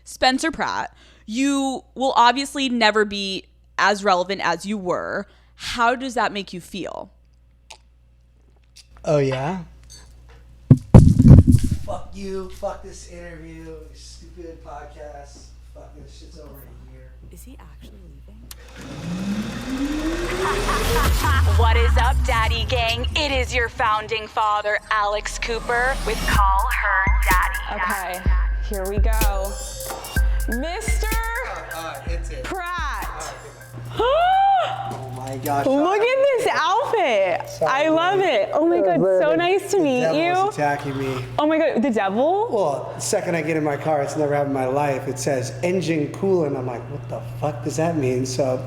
Spencer Pratt, you will obviously never be as relevant as you were. How does that make you feel? Oh, yeah? Fuck you. Fuck this interview. Stupid podcast. Fuck this shit's over here. Is he actually leaving? What is up, Daddy Gang? It is your founding father, Alex Cooper, with Call Her Daddy. Okay, here we go. Mr. It's it. Pratt. Oh my gosh. Look at this outfit. I love it. Oh my God, so nice to meet The you. devil's attacking me. Oh my God, the devil? Well, the second I get in my car, it's never happened in my life. It says engine coolant. I'm like, what the fuck does that mean? So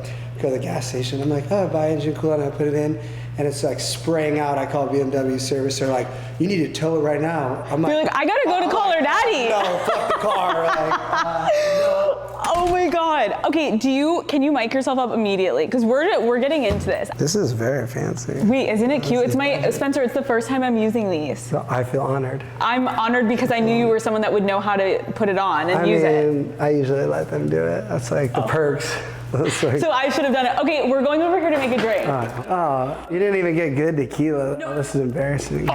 go to the gas station. I'm like, oh, buy engine coolant. I put it in, and it's like spraying out. I call BMW service. They're like, you need to tow it right now. I'm You're like, I gotta go to Call Her Daddy. No, fuck the car. Oh my God. Okay, can you mic yourself up immediately? Because we're getting into this. This is very fancy. Wait, isn't it cute? It's my, Spencer, it's the first time I'm using these. So I feel honored. I'm honored because I knew you were someone that would know how to put it on and use it. I usually let them do it. That's like the perks. That's like, So I should have done it. Okay, we're going over here to make a drink. oh, you didn't even get good tequila. No. This is embarrassing.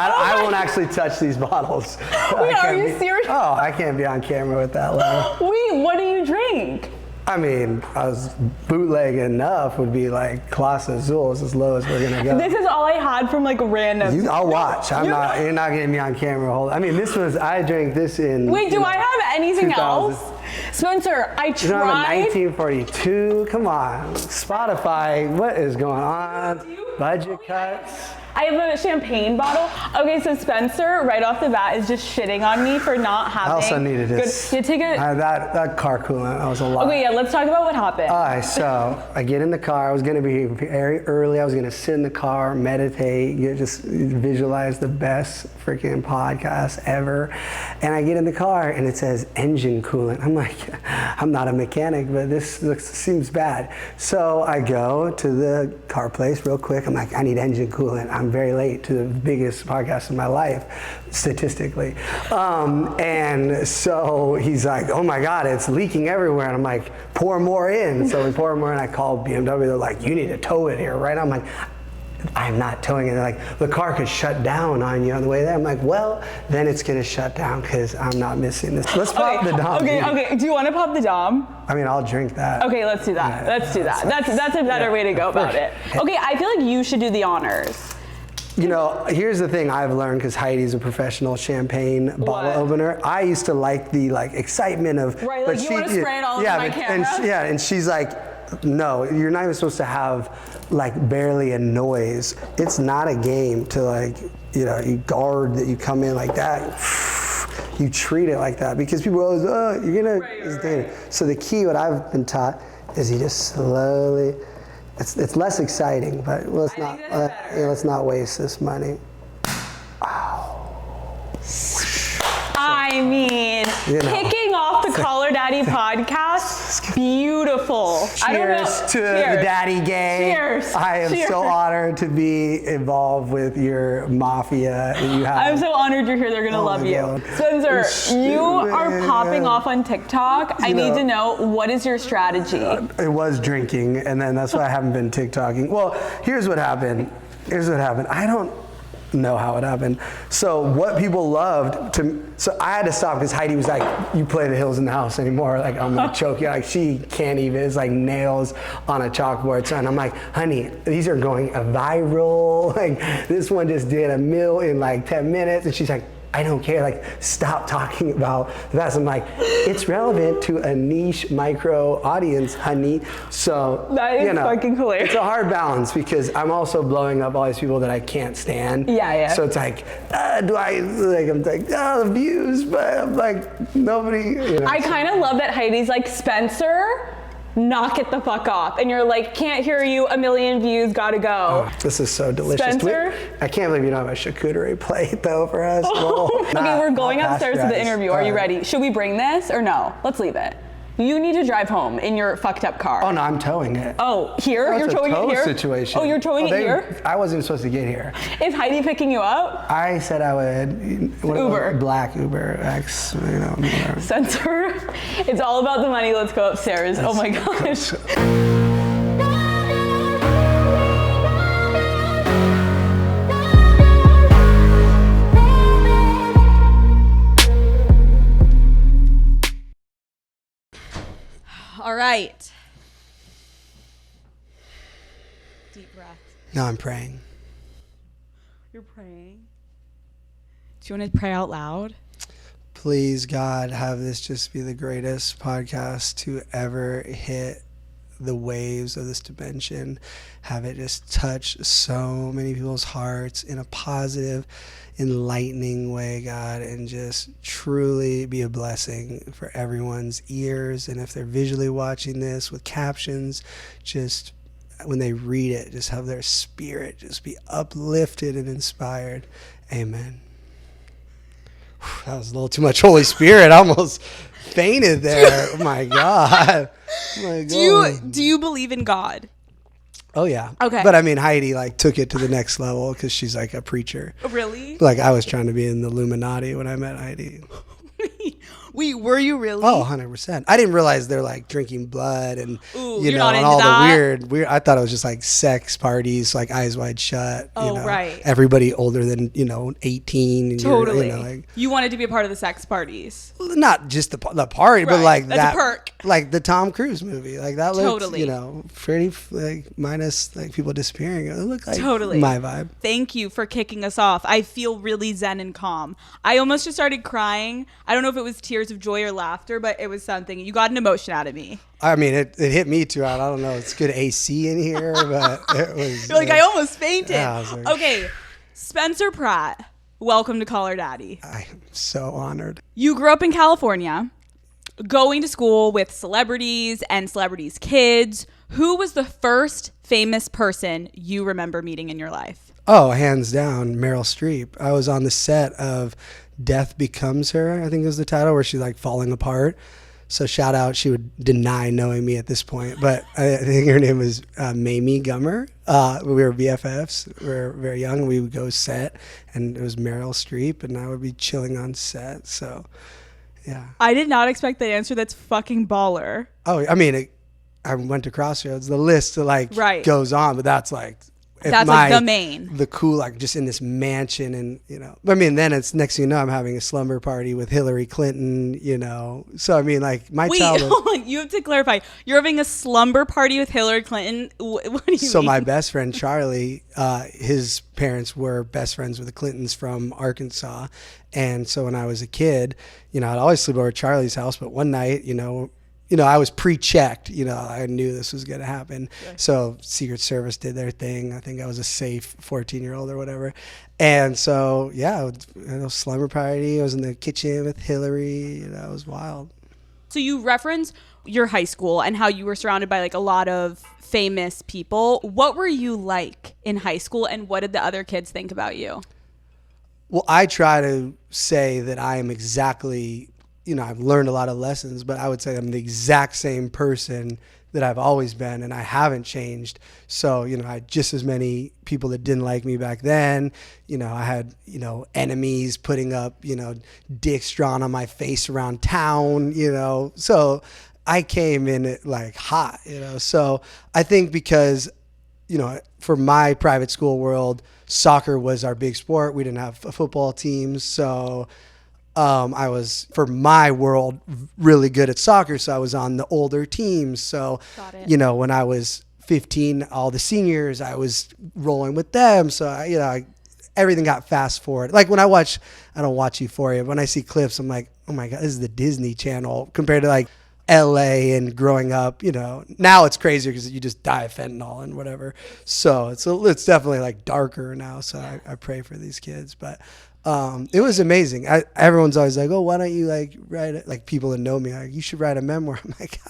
I won't actually touch these bottles. Wait, are you serious? Oh, I can't be on camera with that level. Wait, what do you drink? I mean, I was bootleg enough would be like Clase Azul is as low as we're gonna go. This is all I had from like random. I'll watch. You're not getting me on camera. I mean, I drank this in. Wait, do I have anything 2000. else? Spencer, I You don't have a tried. 1942? Come on. Spotify, what is going on? Budget cuts. I have a champagne bottle. Okay, so Spencer, right off the bat, is just shitting on me for not having. I also needed this. Good. You take it. That car coolant, that was a lot. Okay, yeah, let's talk about what happened. All right, so I get in the car. I was gonna be very early. I was gonna sit in the car, meditate, just visualize the best freaking podcast ever. And I get in the car and it says engine coolant. I'm like, I'm not a mechanic, but this seems bad. So I go to the car place real quick. I'm like, I need engine coolant. I'm very late to the biggest podcast of my life, statistically. And so he's like, oh my God, it's leaking everywhere. And I'm like, pour more in. So we pour more in. I called BMW. They're like, you need to tow it here, right? I'm like, I'm not towing it. They're like, the car could shut down on you on the way there. I'm like, well, then it's gonna shut down because I'm not missing this. Let's pop the Dom. Okay. Do you want to pop the Dom? I mean, I'll drink that. Okay, let's do that. Let's do that. That's a better way to go about it. Okay, I feel like you should do the honors. You know, here's the thing I've learned, because Heidi's a professional champagne bottle opener. I used to like the excitement of. Right, like you want to spray it all over my camera. And she's like, no, you're not even supposed to have barely a noise. It's not a game to you guard that you come in like that. You treat it like that because people are always, oh, you're gonna. Right. So the key, what I've been taught, is you just slowly. It's less exciting, but let's not waste this money. I mean, kicking off the Call Her Daddy podcast, beautiful. Cheers to the Daddy Gang. Cheers. I am so honored to be involved with your mafia that you have. I'm so honored you're here. They're gonna love you. God. Spencer, you are popping off on TikTok. I need to know, what is your strategy? It was drinking, and then that's why I haven't been TikToking. Well, here's what happened. I don't know how it happened. So what people loved so I had to stop because Heidi was like, you play the Hills in the House anymore, like I'm gonna choke you. Like she can't even, it's like nails on a chalkboard. So, and I'm like, honey, these are going viral. Like this one just did 1 million in like 10 minutes. And she's like, I don't care, stop talking about that. I'm like, it's relevant to a niche micro audience, honey. So, that is fucking hilarious. It's a hard balance because I'm also blowing up all these people that I can't stand. Yeah. So it's like, I'm like, oh, the views, but I'm like, nobody, I kind of love that Heidi's like, Spencer, knock it the fuck off. And you're like, can't hear you, 1 million views, gotta go. Oh, this is so delicious. Spencer? I can't believe you don't have a charcuterie plate though for us. Okay, we're going upstairs to the interview. Are you ready? Should we bring this or no? Let's leave it. You need to drive home in your fucked up car. Oh no, I'm towing it. Oh, here? You're towing it here? Situation. Oh, you're towing it here? I wasn't even supposed to get here. Is Heidi picking you up? I said I would. Uber. Black Uber X, whatever. Spencer, it's all about the money. Let's go upstairs. Oh my gosh. All right. Deep breath. No, I'm praying. You're praying? Do you want to pray out loud? Please, God, have this just be the greatest podcast to ever hit the waves of this dimension. Have it just touch so many people's hearts in a positive, enlightening way, God, and just truly be a blessing for everyone's ears. And if they're visually watching this with captions, just when they read it, just have their spirit just be uplifted and inspired. Amen. That was a little too much Holy Spirit. I almost fainted there. Oh my God. Oh my God. Do you believe in God? Oh yeah. Okay. But I mean, Heidi like took it to the next level because she's like a preacher. Really? Like I was trying to be in the Illuminati when I met Heidi. Wait, were you really? Oh, 100%. I didn't realize they're like drinking blood and you're know, not and into all that? the weird. I thought it was just like sex parties, like Eyes Wide Shut. Oh, you know, right. Everybody older than 18. And Totally. Like, you wanted to be a part of the sex parties. not just the party, but Right. like That's that a perk. like the Tom Cruise movie, like that looked, Totally. pretty like minus like people disappearing. It looked like Totally. my vibe. Thank you for kicking us off. I feel really zen and calm. I almost just started crying. I don't know if it was tears of joy or laughter, but it was something. You got an emotion out of me. I mean, it hit me too. I don't know. It's good AC in here, but it was. You're like, I almost fainted. Yeah, I was like, okay, Spencer Pratt, welcome to Call Her Daddy. I am so honored. You grew up in California, going to school with celebrities and celebrities' kids. Who was the first famous person you remember meeting in your life? Oh, hands down, Meryl Streep. I was on the set of Death Becomes Her, I think was the title, where she's like falling apart. So shout out, she would deny knowing me at this point, but I think her name was Mamie Gummer. We were BFFs. We were very young. We would go set, and it was Meryl Streep, and I would be chilling on set. So, yeah. I did not expect that answer. That's fucking baller. Oh, I mean, I went to Crossroads. The list Right. goes on, but that's like. That's like the main. The cool, like just in this mansion and, I mean, then it's next thing you know, I'm having a slumber party with Hilary Clinton, So, I mean, like my childhood. Wait, hold on. You have to clarify. You're having a slumber party with Hilary Clinton? What do you So mean? my best friend, Charlie, his parents were best friends with the Clintons from Arkansas. And so when I was a kid, I'd always sleep over at Charlie's house. But one night, I was pre-checked. I knew this was going to happen. Yeah. So Secret Service did their thing. I think I was a safe 14-year-old or whatever. And so, yeah, slumber party. I was in the kitchen with Hillary. It was wild. So you reference your high school and how you were surrounded by like a lot of famous people. What were you like in high school, and what did the other kids think about you? Well, I try to say that I am exactly... I've learned a lot of lessons, but I would say I'm the exact same person that I've always been, and I haven't changed. So, I had just as many people that didn't like me back then. I had, enemies putting up, dicks drawn on my face around town, So I came in it like hot, So I think because, for my private school world, soccer was our big sport. We didn't have football teams, so... I was, for my world, really good at soccer, so I was on the older teams. So, when I was 15, all the seniors, I was rolling with them. So, everything got fast forward. Like when I don't watch Euphoria, but when I see clips, I'm like, oh my God, this is the Disney Channel compared to like LA and growing up, now it's crazier because you just die of fentanyl and whatever. So it's definitely like darker now. So I pray for these kids, but it was amazing. Everyone's always like, oh, why don't you like write it? Like people that know me, like, you should write a memoir. I'm like,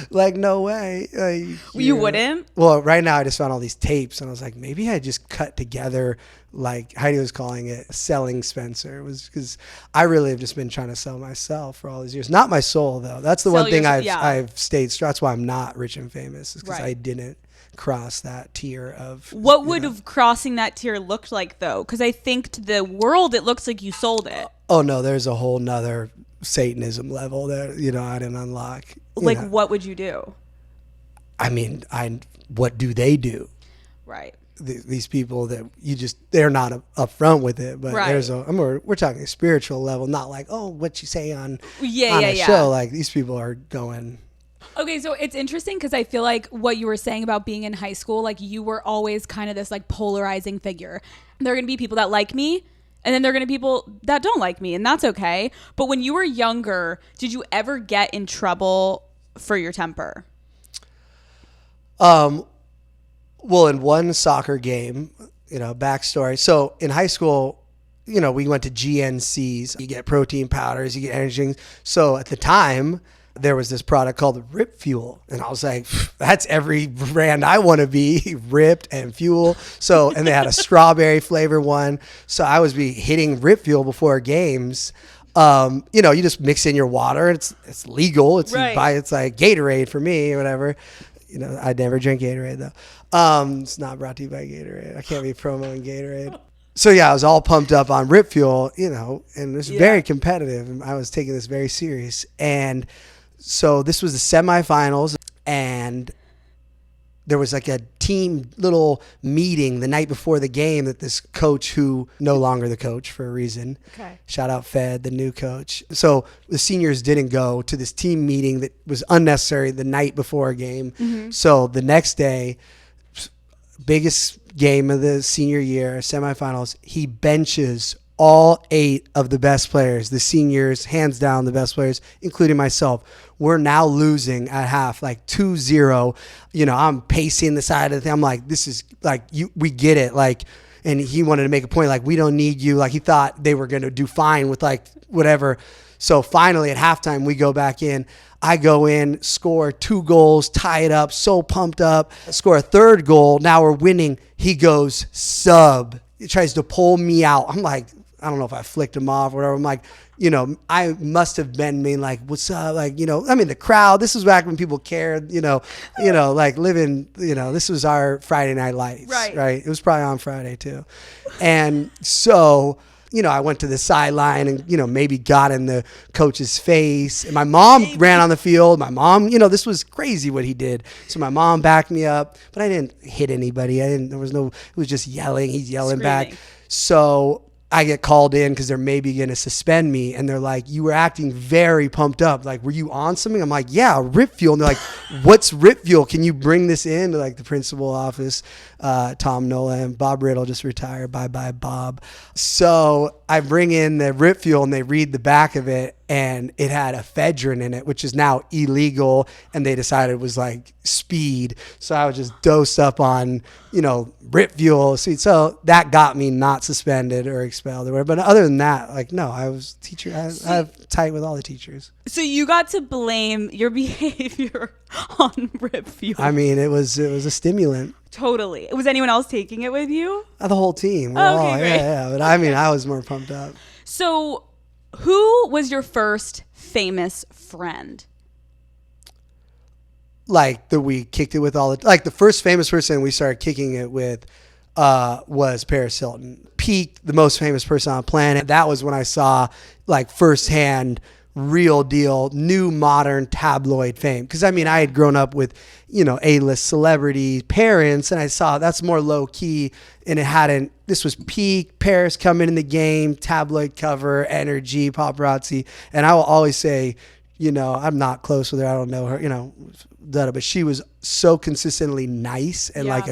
Like, no way. Like, You wouldn't? Well, right now I just found all these tapes and I was like, maybe I just cut together, like Heidi was calling it, selling Spencer. It was because I really have just been trying to sell myself for all these years. Not my soul, though. That's the one thing I've stayed. That's why I'm not rich and famous, is because I didn't cross that tier of. What would have crossing that tier looked like, though? Because I think to the world, it looks like you sold it. Oh, no, there's a whole nother Satanism level that, I didn't unlock. Like, what would you do? I mean, what do they do? Right. These people that they're not upfront with it, but we're talking a spiritual level, not like, oh, what you say on a show. Like, these people are going. Okay, so it's interesting because I feel like what you were saying about being in high school, like you were always kind of this like polarizing figure. There are going to be people that like me, and then there are going to be people that don't like me, and that's okay. But when you were younger, did you ever get in trouble for your temper? Well, in one soccer game, backstory. So in high school, we went to GNCs. You get protein powders, you get energy drinks. So at the time, there was this product called Rip Fuel. And I was like, that's every brand I want to be, ripped and fuel. So, and they had a strawberry flavor one. So I was hitting Rip Fuel before games. You just mix in your water. It's legal. It's like Gatorade for me or whatever. I'd never drink Gatorade though. It's not brought to you by Gatorade. I can't be promoting Gatorade. So yeah, I was all pumped up on Rip Fuel, and it was very competitive. And I was taking this very serious. And so this was the semifinals, and there was like a team little meeting the night before the game that this coach, who no longer the coach for a reason, shout out Fed, the new coach. So the seniors didn't go to this team meeting that was unnecessary the night before a game. Mm-hmm. So the next day, biggest game of the senior year, semifinals, he benches all 8 of the best players, the seniors, hands down the best players, including myself. We're now losing at half, like 2-0. I'm pacing the side of the thing. I'm like, this is like, we get it. Like, and he wanted to make a point, like, we don't need you. Like, he thought they were going to do fine with like whatever. So finally at halftime, we go back in. I go in, score 2 goals, tie it up, so pumped up, score a 3rd goal. Now we're winning. He goes sub. He tries to pull me out. I'm like, I don't know if I flicked him off or whatever. I'm like, I must have been mean, like, what's up? Like, the crowd, this was back when people cared, like living, this was our Friday Night Lights, right? It was probably on Friday too. And so, I went to the sideline and, maybe got in the coach's face. And my mom ran on the field. My mom, this was crazy what he did. So my mom backed me up, but I didn't hit anybody. It was just yelling. He's yelling back. So I get called in because they're maybe going to suspend me. And they're like, you were acting very pumped up. Like, were you on something? I'm like, yeah, Rip Fuel. And they're like, what's Rip Fuel? Can you bring this in to like the principal office? Tom Nolan, Bob Riddle just retired. Bye, Bob. So I bring in the Rip Fuel and they read the back of it. And it had ephedrine in it, which is now illegal. And they decided it was like speed. So I was just dosed up on, Rip Fuel. So that got me not suspended or expelled or whatever. But other than that, like, no, I was teacher. I have tight with all the teachers. So you got to blame your behavior on Rip Fuel. I mean, it was a stimulant. Totally. Was anyone else taking it with you? The whole team. Great. Yeah. But I mean, I was more pumped up. So who was your first famous friend? Like that we kicked it with the first famous person we started kicking it with was Paris Hilton. Peak, the most famous person on the planet. That was when I saw like firsthand, real deal, new modern tabloid fame. Because I mean, I had grown up with, A-list celebrity parents, and I saw that's more low key, and this was peak, Paris coming in the game, tabloid cover, energy, paparazzi. And I will always say, I'm not close with her. I don't know her, but she was so consistently nice and like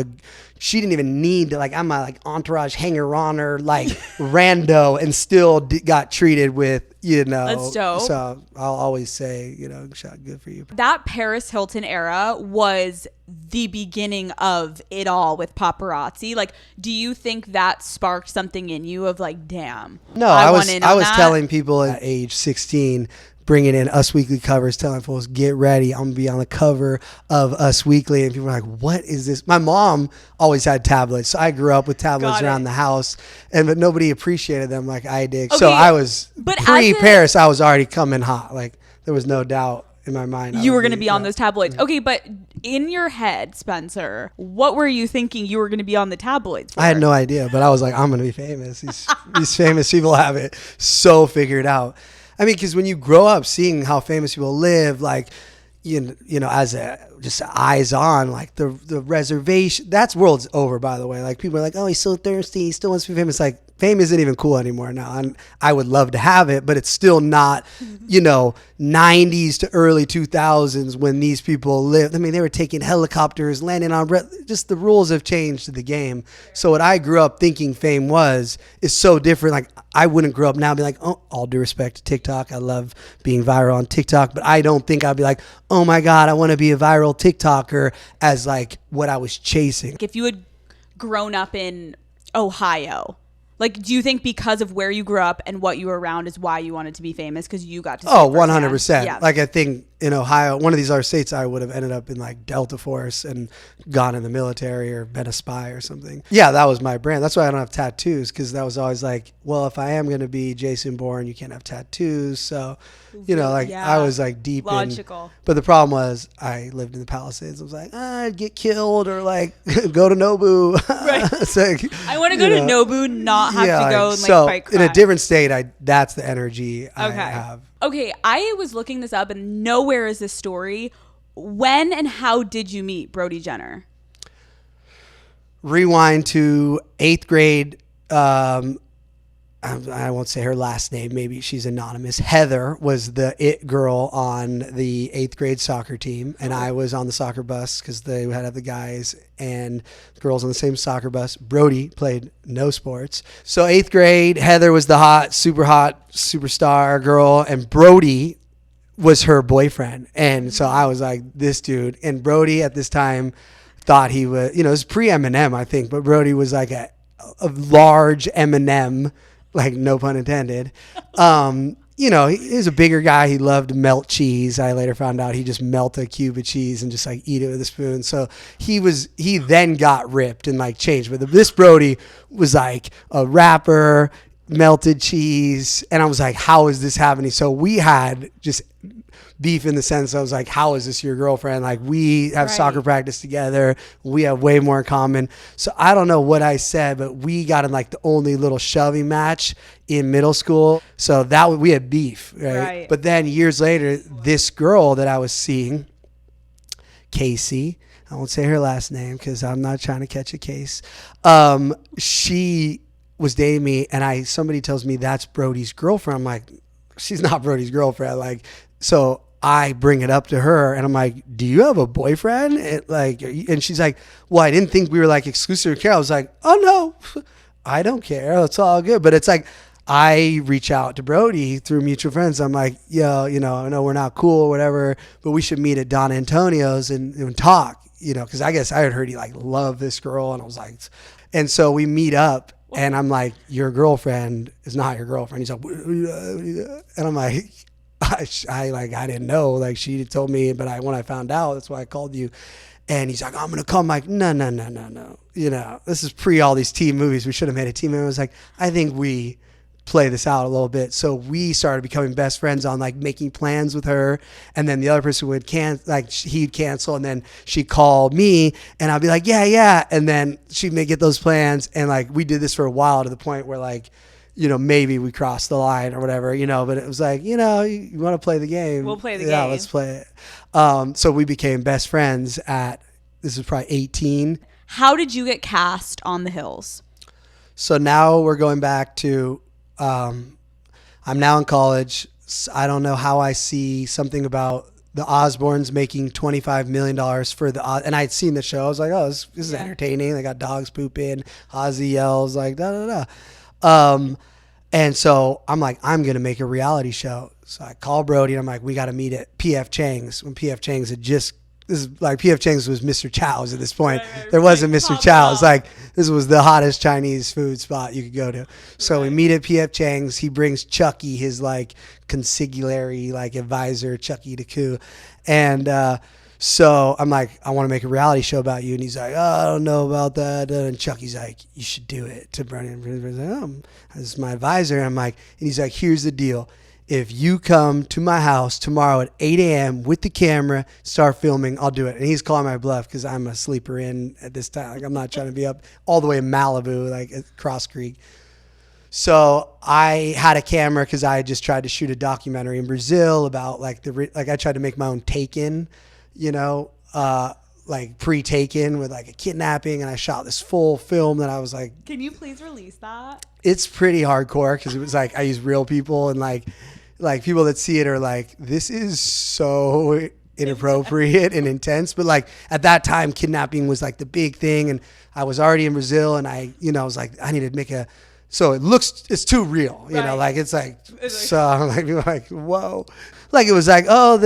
she didn't even need to, like, I'm a like entourage hanger-oner, like rando, and still got treated with, That's dope. So I'll always say, good for you. That Paris Hilton era was the beginning of it all with paparazzi. Like, do you think that sparked something in you of like, damn, no, I was telling people at age 16, bringing in Us Weekly covers, telling folks, get ready, I'm gonna be on the cover of Us Weekly. And people were like, what is this? My mom always had tablets, so I grew up with tablets around the house, but nobody appreciated them like I did. Okay, so I was, pre-Paris, I was already coming hot. Like, there was no doubt in my mind you were going to be on those tabloids. Okay, but in your head, Spencer, what were you thinking you were going to be on the tabloids for? I had no idea, but I was like, I'm going to be famous. These famous people have it so figured out. I mean, because when you grow up seeing how famous people live, like, as just eyes on, like the reservation, that's world's over, by the way. Like, people are like, oh, he's so thirsty, he still wants to be famous. Like, fame isn't even cool anymore now. And I would love to have it, but it's still not, 90s to early 2000s when these people lived. I mean, they were taking helicopters, landing on, just the rules have changed to the game. So what I grew up thinking fame is so different. Like, I wouldn't grow up now and be like, oh, all due respect to TikTok, I love being viral on TikTok, but I don't think I'd be like, oh my God, I want to be a viral TikToker as like what I was chasing. If you had grown up in Ohio, like, do you think because of where you grew up and what you were around is why you wanted to be famous? Because you got to see 100%. Yeah. Like, I think in Ohio, one of these other states, I would have ended up in like Delta Force and gone in the military or been a spy or something. Yeah, that was my brand. That's why I don't have tattoos, because that was always like, well, if I am going to be Jason Bourne, you can't have tattoos. So, I was like deep logical. But the problem was I lived in the Palisades. I was like, I'd get killed or like go to Nobu. Right. It's like, I want to go to Nobu, not have to go and like fight crime. In a different state, that's the energy I have. Okay, I was looking this up and nowhere is this story. When and how did you meet Brody Jenner? Rewind to 8th grade. I won't say her last name. Maybe she's anonymous. Heather was the it girl on the 8th grade soccer team. And I was on the soccer bus because they had the guys and girls on the same soccer bus. Brody played no sports. So 8th grade, Heather was the hot superstar girl. And Brody was her boyfriend. And so I was like, this dude. And Brody at this time thought he was, it was pre-Eminem, I think. But Brody was like a large Eminem, like, no pun intended. He was a bigger guy. He loved to melt cheese. I later found out he just melt a cube of cheese and just like eat it with a spoon. So he then got ripped and like changed. But this Brody was like a rapper, melted cheese. And I was like, how is this happening? So we had just beef in the sense I was like, how is this your girlfriend? Like, we have soccer practice together. We have way more in common. So I don't know what I said, but we got in like the only little shoving match in middle school. So we had beef, right? But then years later, this girl that I was seeing, Casey, I won't say her last name because I'm not trying to catch a case. She was dating me, and somebody tells me that's Brody's girlfriend. I'm like, she's not Brody's girlfriend. Like, so I bring it up to her and I'm like, do you have a boyfriend? And she's like, well, I didn't think we were like exclusive care. I was like, oh no, I don't care. It's all good. But it's like, I reach out to Brody through mutual friends. I'm like, yo, I know we're not cool or whatever, but we should meet at Don Antonio's and talk, cause I guess I had heard he like loved this girl. And I was like, and so we meet up and I'm like, your girlfriend is not your girlfriend. He's like, and I'm like, I didn't know, like she told me, but when I found out, that's why I called you. And he's like, I'm going to come. I'm like, no. This is pre all these teen movies. We should have made a team. And I was like, I think we play this out a little bit. So we started becoming best friends on like making plans with her. And then the other person would he'd cancel. And then she'd call me and I'd be like, yeah. And then she'd get those plans. And like, we did this for a while to the point where like, maybe we crossed the line or whatever, but it was like, you want to play the game. We'll play the game. Yeah, let's play it. So we became best friends this was probably 18. How did you get cast on The Hills? So now we're going back to, I'm now in college. I don't know how I see something about the Osbournes making $25 million for and I'd seen the show. I was like, oh, this is entertaining. They got dogs pooping. Ozzy yells like da da da. And so I'm like, I'm gonna make a reality show. So I call Brody and I'm like, we got to meet at PF Chang's when PF Chang's had just. This is like PF Chang's was Mr. Chow's at this point. Right. There wasn't Mr. Chow's. Like this was the hottest Chinese food spot you could go to. So we meet at PF Chang's. He brings Chucky, his like consigliere like advisor, Chucky DeCoo. And so I'm like, I want to make a reality show about you. And he's like, oh, I don't know about that. And Chucky's like, you should do it to Brody. And Brody's like, oh, this is my advisor. And I'm like, and he's like, here's the deal. If you come to my house tomorrow at 8 a.m. with the camera, start filming, I'll do it. And he's calling my bluff because I'm a sleeper in at this time. Like I'm not trying to be up all the way in Malibu, like at Cross Creek. So I had a camera because I had just tried to shoot a documentary in Brazil about like I tried to make my own Taken, like pre-Taken with like a kidnapping, and I shot this full film that I was like, can you please release that? It's pretty hardcore because it was like I use real people and like people that see it are like, this is so inappropriate and intense. But like at that time, kidnapping was like the big thing, and I was already in Brazil, and I was like, I need to make so it's too real, like it's like so I'm like whoa, like it was like, oh,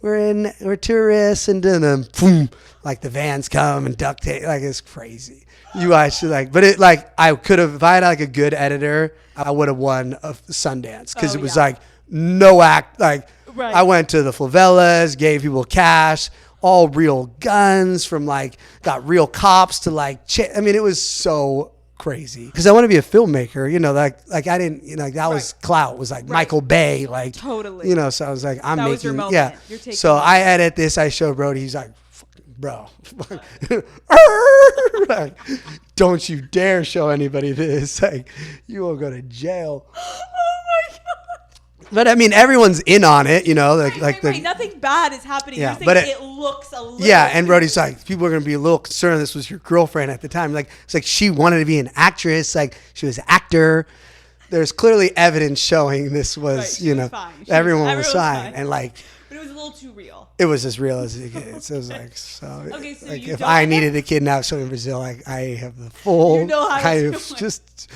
we're tourists, and then boom, like the vans come and duct tape, like it's crazy. You actually like, but it like I could have, if I had like a good editor, I would have won a Sundance because it was like no act. Like I went to the favelas, gave people cash, all real guns from like got real cops to like. I mean, it was so crazy because I want to be a filmmaker. Like I didn't. Like that was clout. It was like Michael Bay. Like totally. So I was like, I'm that making. Was your moment. Yeah. You're taking so I edit this. I show Brody. He's like, bro, like, don't you dare show anybody this. Like, you will go to jail. Oh my god! But I mean, everyone's in on it, Right. Nothing bad is happening. Yeah, but it looks a little. Yeah, and Brody's like, people are gonna be a little concerned. This was your girlfriend at the time. Like, it's like she wanted to be an actress. Like, she was an actor. There's clearly evidence showing this was, was fine. Everyone was fine, and like. But it was a little too real. It was as real as it gets. It was like, so. Okay, so like you if I needed to kidnap someone in Brazil, like I have the full kind of just.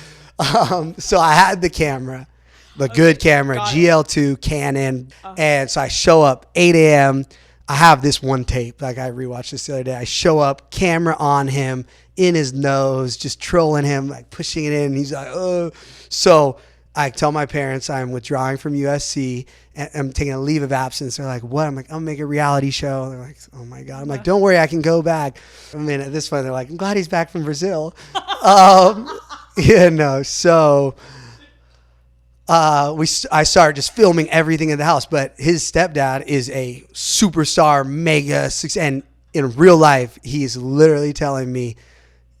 So I had the camera, the good camera, GL2 Canon, and so I show up 8 a.m. I have this one tape. Like I rewatched this the other day. I show up, camera on him, in his nose, just trolling him, like pushing it in. And he's like, oh. So I tell my parents I'm withdrawing from USC and I'm taking a leave of absence. They're like, what? I'm like, I'm making a reality show. They're like, oh my God. I'm like, don't worry, I can go back. I mean, at this point, they're like, I'm glad he's back from Brazil. So I started just filming everything in the house. But his stepdad is a superstar, mega success. And in real life, he's literally telling me,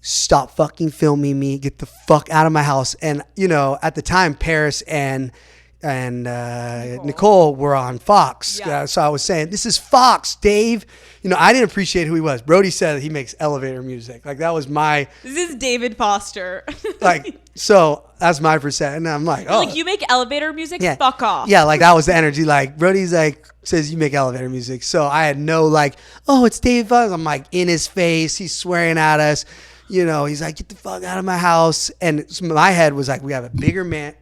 stop fucking filming me. Get the fuck out of my house. And, at the time, Paris and Nicole were on Fox. Yeah. So I was saying, this is Fox, Dave. I didn't appreciate who he was. Brody said he makes elevator music. Like, that was my... This is David Foster. like, so that's my percent. And I'm like, oh. Like, you make elevator music? Yeah. Fuck off. Yeah, like, that was the energy. Like, Brody's like, says you make elevator music. So I had no, like, oh, it's David Foster. I'm like, in his face. He's swearing at us. He's like, get the fuck out of my house. And my head was like, we have a bigger man.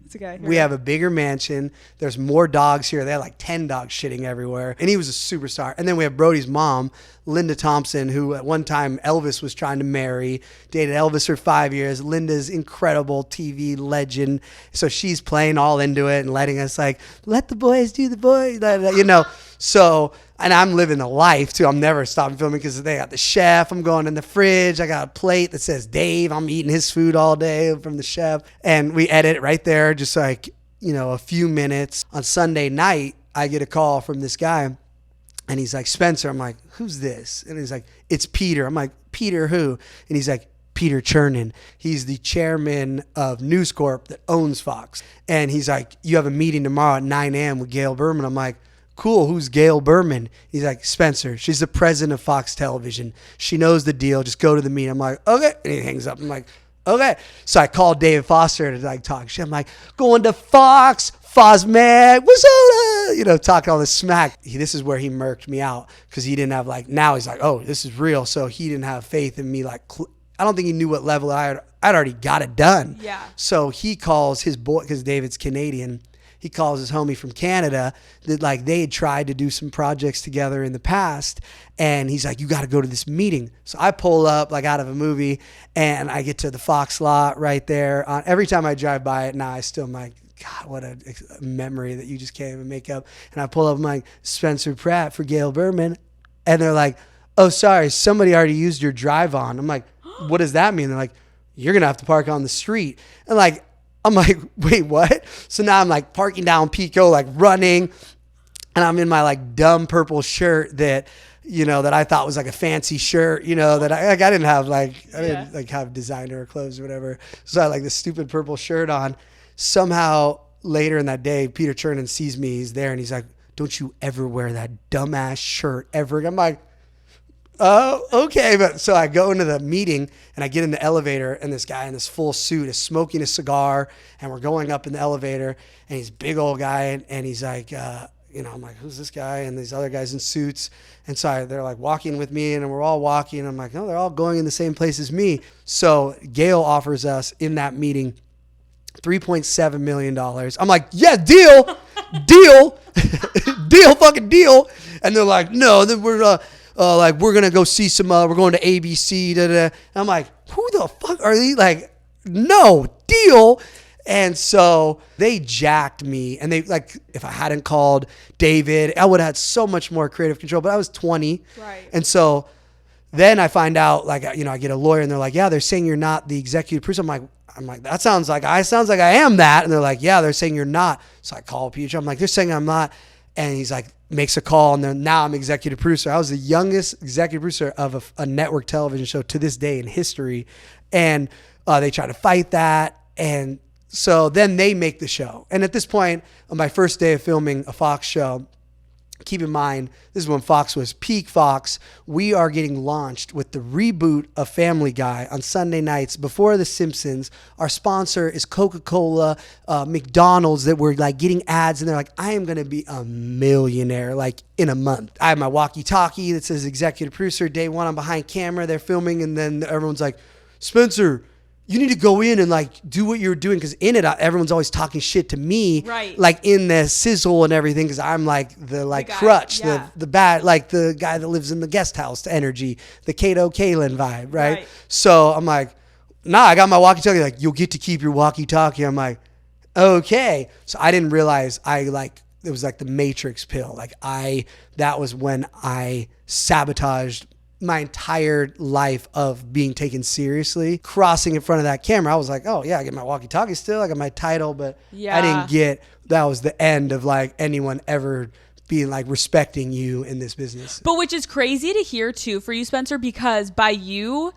It's okay. We have a bigger mansion. There's more dogs here. They had like 10 dogs shitting everywhere. And he was a superstar. And then we have Brody's mom, Linda Thompson, who at one time Elvis was trying to marry, dated Elvis for 5 years. Linda's incredible TV legend. So she's playing all into it and letting us like, let the boys do the boys, So, and I'm living the life too. I'm never stopping filming because they got the chef. I'm going in the fridge. I got a plate that says Dave. I'm eating his food all day from the chef. And we edit it right there, just like, a few minutes. On Sunday night, I get a call from this guy and he's like, Spencer. I'm like, who's this? And he's like, it's Peter. I'm like, Peter who? And he's like, Peter Chernin. He's the chairman of News Corp that owns Fox. And he's like, you have a meeting tomorrow at 9 a.m. with Gail Berman. I'm like, cool, who's Gail Berman? He's like, Spencer. She's the president of Fox Television. She knows the deal. Just go to the meeting. I'm like, okay. And he hangs up. I'm like, okay. So I called David Foster to like talk shit. I'm like, going to Fox. Fosmag, what's up? Talking all this smack. This is where he murked me out because he didn't have now he's like, oh, this is real. So he didn't have faith in me. I don't think he knew what level I'd already got it done. Yeah. So he calls his boy, because David's Canadian, he calls his homie from Canada that they had tried to do some projects together in the past. And he's like, you got to go to this meeting. So I pull up out of a movie and I get to the Fox lot right there. Every time I drive by it now, I still am like, God, what a memory that you just can't even make up. And I pull up, I'm like, Spencer Pratt for Gail Berman. And they're like, oh, sorry, somebody already used your drive on. I'm like, what does that mean? They're like, you're going to have to park on the street. And I'm like, wait, what? So now I'm parking down Pico, running. And I'm in my dumb purple shirt that, that I thought was a fancy shirt, that I didn't have I didn't have designer clothes or whatever. So I had this stupid purple shirt on. Somehow later in that day, Peter Chernin sees me. He's there and he's like, don't you ever wear that dumbass shirt ever. I'm like, oh, okay. But so I go into the meeting and I get in the elevator and this guy in this full suit is smoking a cigar and we're going up in the elevator and he's a big old guy and he's like, I'm like, who's this guy? And these other guys in suits. And so they're walking with me and we're all walking. And I'm like, no, they're all going in the same place as me. So Gail offers us in that meeting $3.7 million. I'm like, yeah, deal, fucking deal. And they're like, no, then we're we're gonna go see some. We're going to ABC. Da, da. And I'm like, who the fuck are these? No deal. And so they jacked me. And they if I hadn't called David, I would have had so much more creative control. But I was 20, right? And so then I find out, I get a lawyer, and they're like, yeah, they're saying you're not the executive producer. I'm like, that sounds like I am that. And they're like, yeah, they're saying you're not. So I call Peter. I'm like, they're saying I'm not. And he's like, makes a call. And then now I'm executive producer. I was the youngest executive producer of a network television show to this day in history. And they try to fight that. And so then they make the show. And at this point, on my first day of filming a Fox show, keep in mind, this is when Fox was peak Fox. We are getting launched with the reboot of Family Guy on Sunday nights before The Simpsons. Our sponsor is Coca-Cola, McDonald's, that we're getting ads. And they're like, I am going to be a millionaire in a month. I have my walkie-talkie that says executive producer. Day one, I'm behind camera. They're filming. And then everyone's like, Spencer, you need to go in and do what you're doing, because in it everyone's always talking shit to me, right? In the sizzle and everything, because I'm the guy, crutch, yeah. the bad, the guy that lives in the guest house energy, the Kato Kalin vibe, right? So I'm like, nah, I got my walkie-talkie. You'll get to keep your walkie-talkie. I'm like, okay. So I didn't realize it was the Matrix pill. That was when I sabotaged my entire life of being taken seriously. Crossing in front of that camera, I was like, oh yeah, I get my walkie-talkie still, I got my title, but yeah. I didn't get, that was the end of anyone ever being respecting you in this business. But which is crazy to hear too for you, Spencer, because by you,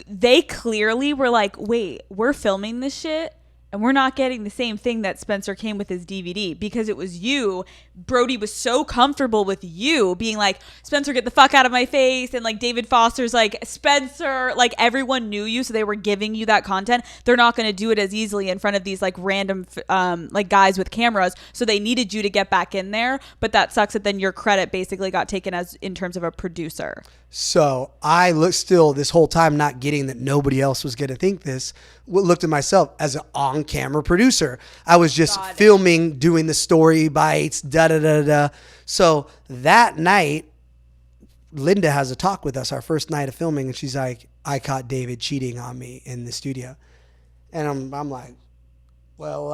they clearly were like, wait, we're filming this shit and we're not getting the same thing that Spencer came with his DVD, because it was you. Brody was so comfortable with you being like, Spencer, get the fuck out of my face. And David Foster's like, Spencer, everyone knew you. So they were giving you that content. They're not going to do it as easily in front of these random guys with cameras. So they needed you to get back in there. But that sucks that then your credit basically got taken as in terms of a producer. So I still this whole time not getting that nobody else was going to think this, looked at myself as an on-camera producer. I was just filming, doing the story bites, da-da-da-da. So that night, Linda has a talk with us, our first night of filming, and she's like, I caught David cheating on me in the studio. And I'm like, well,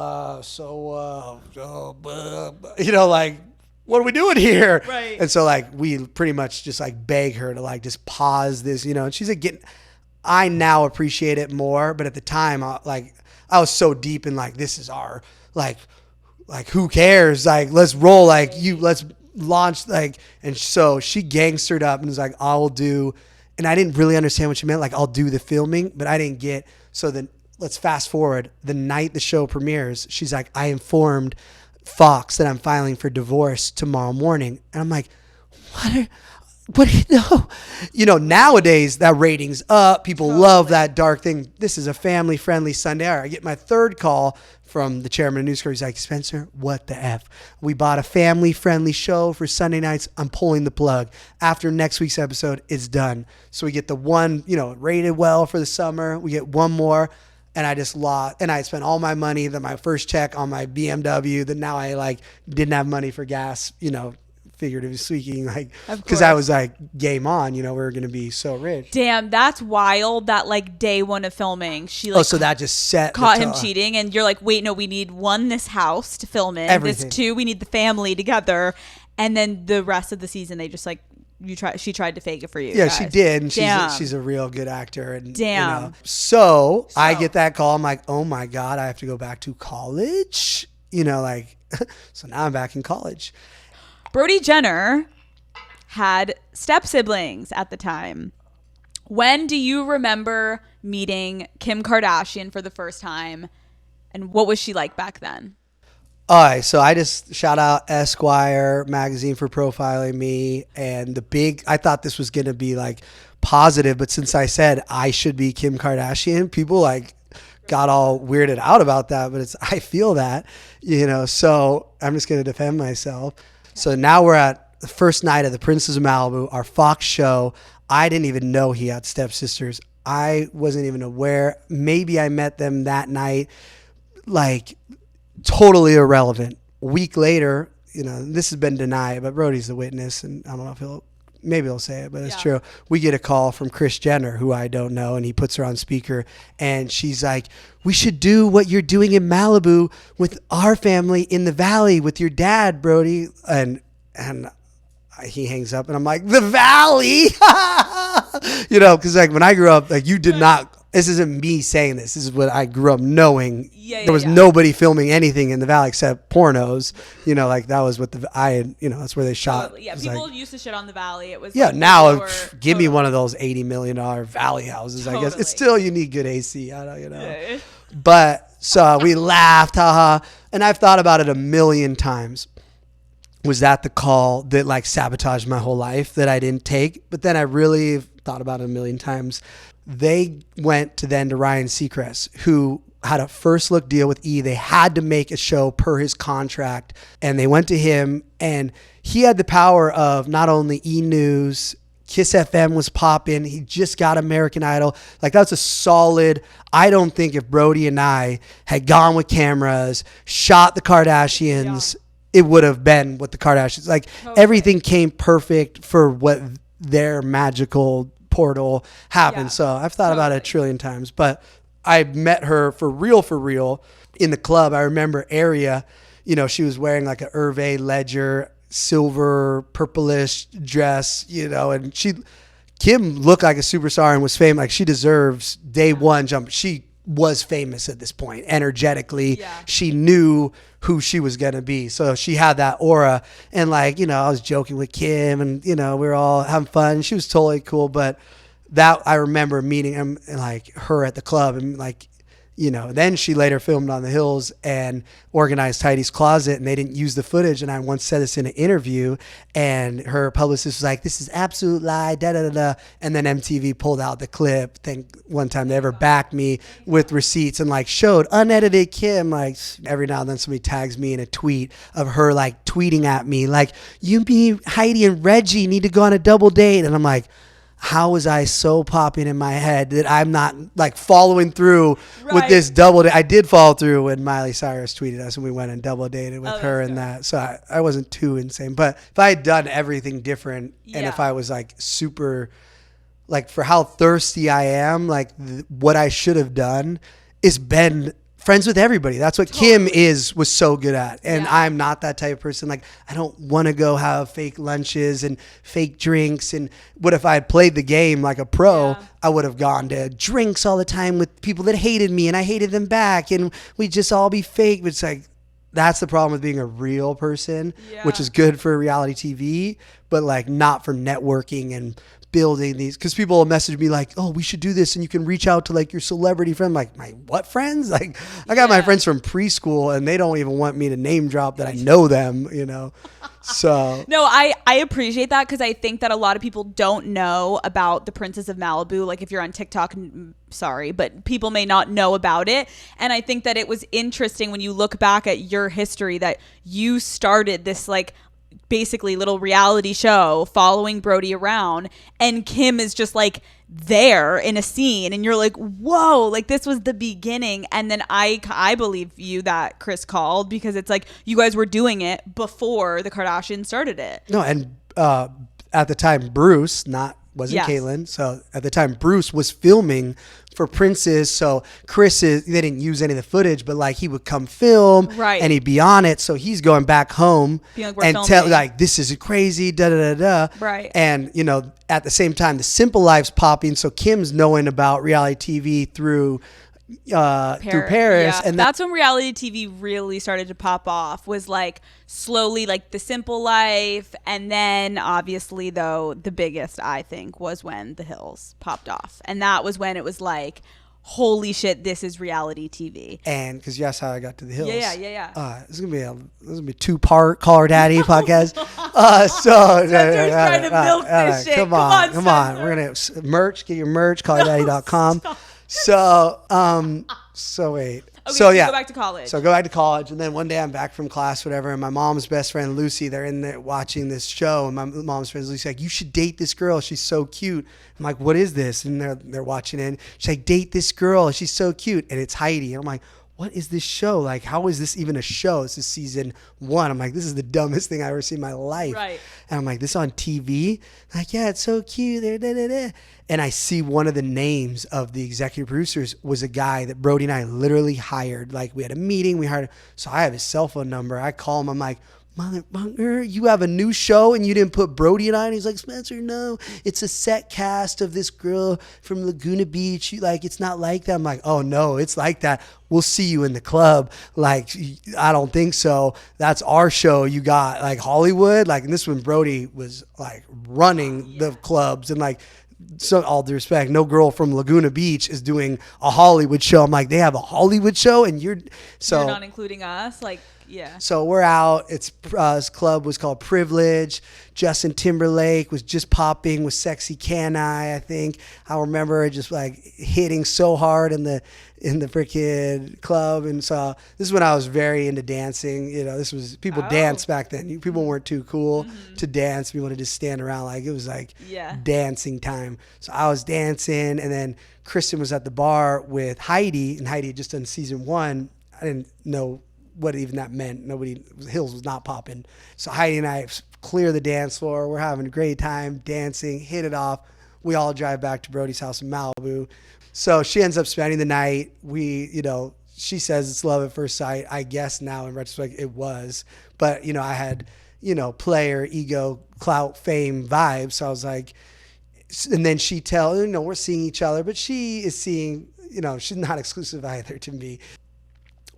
what are we doing here? Right. And so we pretty much just beg her to just pause this, and she's I now appreciate it more, but at the time I was so deep in this is our who cares? Let's roll, let's launch, and so she gangstered up and was like, I'll do, and I didn't really understand what she meant, I'll do the filming, but I didn't get, so then let's fast forward, the night the show premieres, she's like, I informed Fox that I'm filing for divorce tomorrow morning. And I'm like, But nowadays that rating's up. People love that dark thing. This is a family-friendly Sunday. All right, I get my third call from the chairman of News Corp. He's like, Spencer, what the F? We bought a family-friendly show for Sunday nights. I'm pulling the plug. After next week's episode, it's done. So we get the one, rated well for the summer. We get one more. And I just lost, and I spent all my money, my first check on my BMW, that now I didn't have money for gas, figuratively speaking, because I was game on, we were going to be so rich. Damn, that's wild that day one of filming, she so that just caught him cheating, and you're like, wait, no, we need one, this house to film in. Everything. This two, we need the family together. And then the rest of the season, they just she tried to fake it for you. Yeah, guys. she did. And Damn. she's a real good actor. And Damn. So I get that call. I'm like, oh my God, I have to go back to college. So now I'm back in college. Brody Jenner had step siblings at the time. When do you remember meeting Kim Kardashian for the first time? And what was she like back then? All right, so I just shout out Esquire magazine for profiling me, and I thought this was going to be positive, but since I said I should be Kim Kardashian, people got all weirded out about that, but I feel that, so I'm just going to defend myself. So now we're at the first night of the Princes of Malibu, our Fox show. I didn't even know he had stepsisters. I wasn't even aware. Maybe I met them that night, totally irrelevant. A week later, this has been denied, but Brody's the witness, and I don't know if maybe he'll say it, but it's true. We get a call from Kris Jenner, who I don't know, and he puts her on speaker, and she's like, we should do what you're doing in Malibu with our family in the Valley with your dad, Brody. And he hangs up, and I'm like, the Valley? Because when I grew up, you did not. This isn't me saying this. This is what I grew up knowing. There was nobody filming anything in the Valley except pornos. That was what that's where they shot. Totally. Yeah, people used to shit on the Valley. It was now give me one of those $80 million Valley houses. Totally. I guess it's still, you need good AC. I don't, Yeah. But so we laughed, haha, and I've thought about it a million times. Was that the call that sabotaged my whole life that I didn't take? But then I really thought about it a million times. They went to Ryan Seacrest, who had a first look deal with E! They had to make a show per his contract, and they went to him, and he had the power of not only E! News, Kiss FM was popping. He just got American Idol. That's a solid. I don't think if Brody and I had gone with cameras, shot the Kardashians, it would have been what the Kardashians, everything came perfect for what their magical portal happened. So I've thought about it a trillion times, but I met her for real in the club. I remember area, she was wearing a Hervé Ledger silver purplish dress, and Kim looked like a superstar and was famous. She deserves day one jump. She was famous at this point. Energetically, she knew who she was going to be. So she had that aura. And I was joking with Kim, and, we were all having fun. She was totally cool. But that, I remember meeting him and her at the club, and then she later filmed on the Hills and organized Heidi's closet, and they didn't use the footage. And I once said this in an interview, and her publicist was like, this is absolute lie, da da da da. And then MTV pulled out the clip. Think one time they ever backed me with receipts and showed unedited Kim. Every now and then somebody tags me in a tweet of her tweeting at me you, me, Heidi, and Reggie need to go on a double date. And I'm like, how was I so popping in my head that I'm not following through with this double date? I did follow through when Miley Cyrus tweeted us, and we went and double dated with her and that. So I wasn't too insane. But if I had done everything different, and if I was super, for how thirsty I am, what I should have done is been friends with everybody. That's what Kim was so good at. And I'm not that type of person. I don't want to go have fake lunches and fake drinks. And what if I had played the game like a pro? I would have gone to drinks all the time with people that hated me, and I hated them back, and we'd just all be fake. But it's that's the problem with being a real person, which is good for reality TV, but not for networking and building these, because people will message me like, oh, we should do this and you can reach out to like your celebrity friend. I'm like, my what friends? Like, I got my friends from preschool and they don't even want me to name drop that I know them, you know. So no, I appreciate that, because I think that a lot of people don't know about the Princess of Malibu. Like, if you're on TikTok, sorry, but people may not know about it. And I think that it was interesting when you look back at your history that you started this like basically little reality show following Brody around, and Kim is just like there in a scene, and you're like, whoa, like this was the beginning. And then I believe you that Chris called, because it's like you guys were doing it before the Kardashians started it. No, and at the time Bruce wasn't Yes. Caitlyn. So at the time Bruce was filming for Princess. So they didn't use any of the footage, but like he would come film and he'd be on it. So he's going back home and tell like, this is crazy, da da da da. Right. And you know, at the same time, the Simple Life's popping. So Kim's knowing about reality TV through Paris, Yeah. and that's when reality TV really started to pop off, was like slowly like The Simple Life, and then obviously though the biggest I think was when The Hills popped off, and that was when it was like, holy shit, this is reality TV. And because you asked how I got to The Hills. Yeah. This is gonna be a 2-part Call Her Daddy podcast. Spencer's trying to milk this shit. Come on. Spencer. We're gonna merch. Get your merch. CallHerDaddy.com. So wait. Okay, So go back to college. So go back to college, and then one day I'm back from class, whatever, and my mom's best friend Lucy, they're in there watching this show, and my mom's friend Lucy like, you should date this girl. She's so cute. I'm like, what is this? And they're watching it. She's like, date this girl. She's so cute, and it's Heidi. And I'm like, what is this show? Like, how is this even a show? This is season 1. I'm like, this is the dumbest thing I've ever seen in my life. Right. And I'm like, this on TV? Like, yeah, it's so cute. And I see one of the names of the executive producers was a guy that Brody and I literally hired. Like, we had a meeting, we hired him. So I have his cell phone number. I call him. I'm like, motherfucker, you have a new show and you didn't put Brody and I? And he's like, Spencer, no, it's a set cast of this girl from Laguna Beach. Like, it's not like that. I'm like, oh no, it's like that. We'll see you in the club. Like, I don't think so. That's our show. You got like Hollywood. Like, and this when Brody was like running the clubs, and like, so all due respect, no girl from Laguna Beach is doing a Hollywood show. I'm like, they have a Hollywood show and you're not including us. Like, yeah. So we're out. This club was called Privilege. Justin Timberlake was just popping with Sexy Can I think. I remember just like hitting so hard in the freaking club. And so this is when I was very into dancing. You know, this was, people danced back then. People weren't too cool to dance. We wanted to just stand around. Like, it was like dancing time. So I was dancing, and then Kristen was at the bar with Heidi, and Heidi had just done season 1. I didn't know what even that meant. Hills was not popping. So Heidi and I clear the dance floor. We're having a great time dancing, hit it off. We all drive back to Brody's house in Malibu. So she ends up spending the night. She says it's love at first sight. I guess now in retrospect it was. But, I had, player, ego, clout, fame vibes. So I was like, and then she we're seeing each other, but she is seeing, she's not exclusive either to me.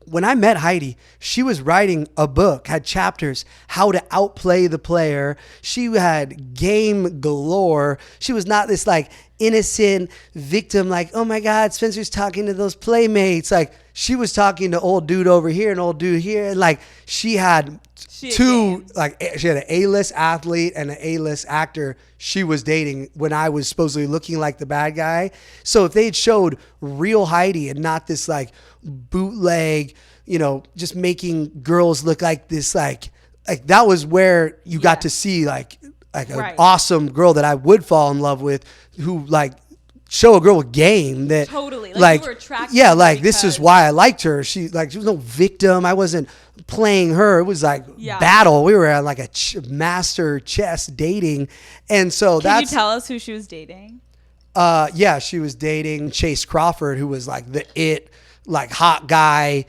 When I met Heidi, she was writing a book, had chapters, how to outplay the player. She had game galore. She was not this like innocent victim, like, oh my God, Spencer's talking to those playmates. Like, she was talking to old dude over here and old dude here. And like, she had two, like, she had an A-list athlete and an A-list actor she was dating when I was supposedly looking like the bad guy. So if they had showed real Heidi and not this like bootleg, just making girls look like this, like that was where you got to see like an awesome girl that I would fall in love with, who like show a girl with game that totally like you were attracted. Yeah, like this is why I liked her. She was no victim. I wasn't playing her. It was like battle. We were at like a master chess dating, and so Can you tell us who she was dating? She was dating Chase Crawford, who was like the like hot guy,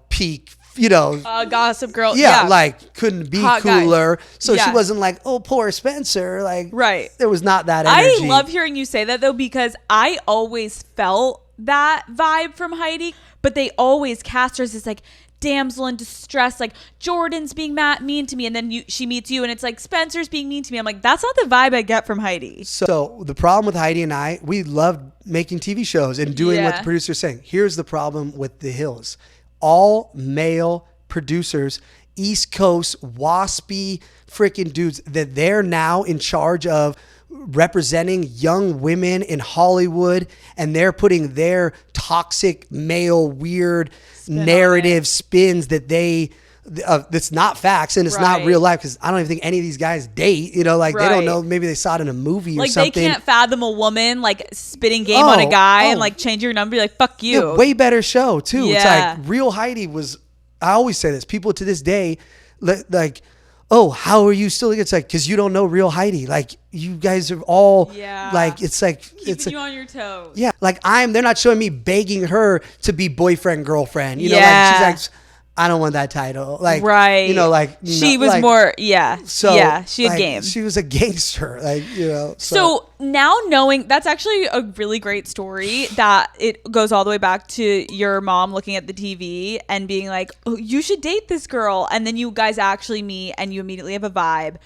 peak, Gossip Girl. Like couldn't be hot cooler. Guy. So she wasn't like, oh, poor Spencer. Like, there was not that energy. I love hearing you say that though, because I always felt that vibe from Heidi, but they always cast her as this like damsel in distress, like Jordan's being mean to me, and then she meets you and it's like Spencer's being mean to me. I'm like, that's not the vibe I get from Heidi. So the problem with Heidi and I, we love making TV shows and doing what the producer's saying. Here's the problem with The Hills. All male producers, East Coast, waspy freaking dudes, that they're now in charge of representing young women in Hollywood, and they're putting their toxic male weird narrative spins that they that's not facts and it's not real life, because I don't even think any of these guys date, they don't know, maybe they saw it in a movie or something. They can't fathom a woman like spitting game on a guy and like change your number, like fuck you. Yeah, way better show too. It's like real Heidi was, I always say this, people to this day like, oh, how are you still? It's like, because you don't know real Heidi. Like, you guys are all like, it's like keeping you on your toes. Yeah, like they're not showing me begging her to be boyfriend girlfriend. Like she's like, I don't want that title. Like, she was more, So she had game. She was a gangster, So now knowing, that's actually a really great story, that it goes all the way back to your mom looking at the TV and being like, oh, you should date this girl. And then you guys actually meet and you immediately have a vibe.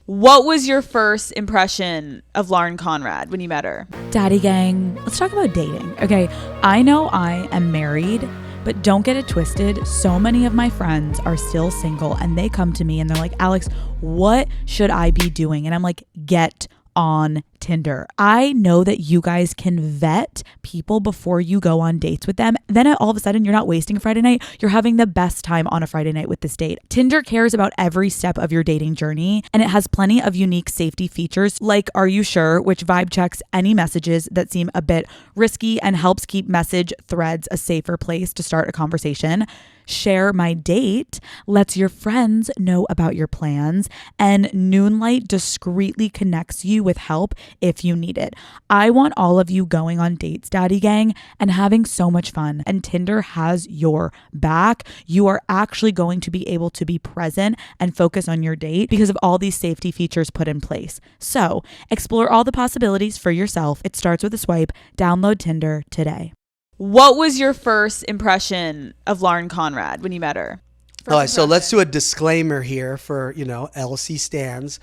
What was your first impression of Lauren Conrad when you met her? Daddy gang, let's talk about dating. Okay, I know I am married, but don't get it twisted. So many of my friends are still single and they come to me and they're like, Alex, what should I be doing? And I'm like, get on Tinder. I know that you guys can vet people before you go on dates with them. Then all of a sudden, you're not wasting a Friday night. You're having the best time on a Friday night with this date. Tinder cares about every step of your dating journey, and it has plenty of unique safety features like Are You Sure?, which vibe checks any messages that seem a bit risky and helps keep message threads a safer place to start a conversation. Share My Date lets your friends know about your plans, and Noonlight discreetly connects you with help if you need it. I want all of you going on dates, Daddy Gang, and having so much fun, and Tinder has your back. You are actually going to be able to be present and focus on your date because of all these safety features put in place. So explore all the possibilities for yourself. It starts with a swipe. Download Tinder today. What was your first impression of Lauren Conrad when you met her? All right, so let's do a disclaimer here for, LC stans,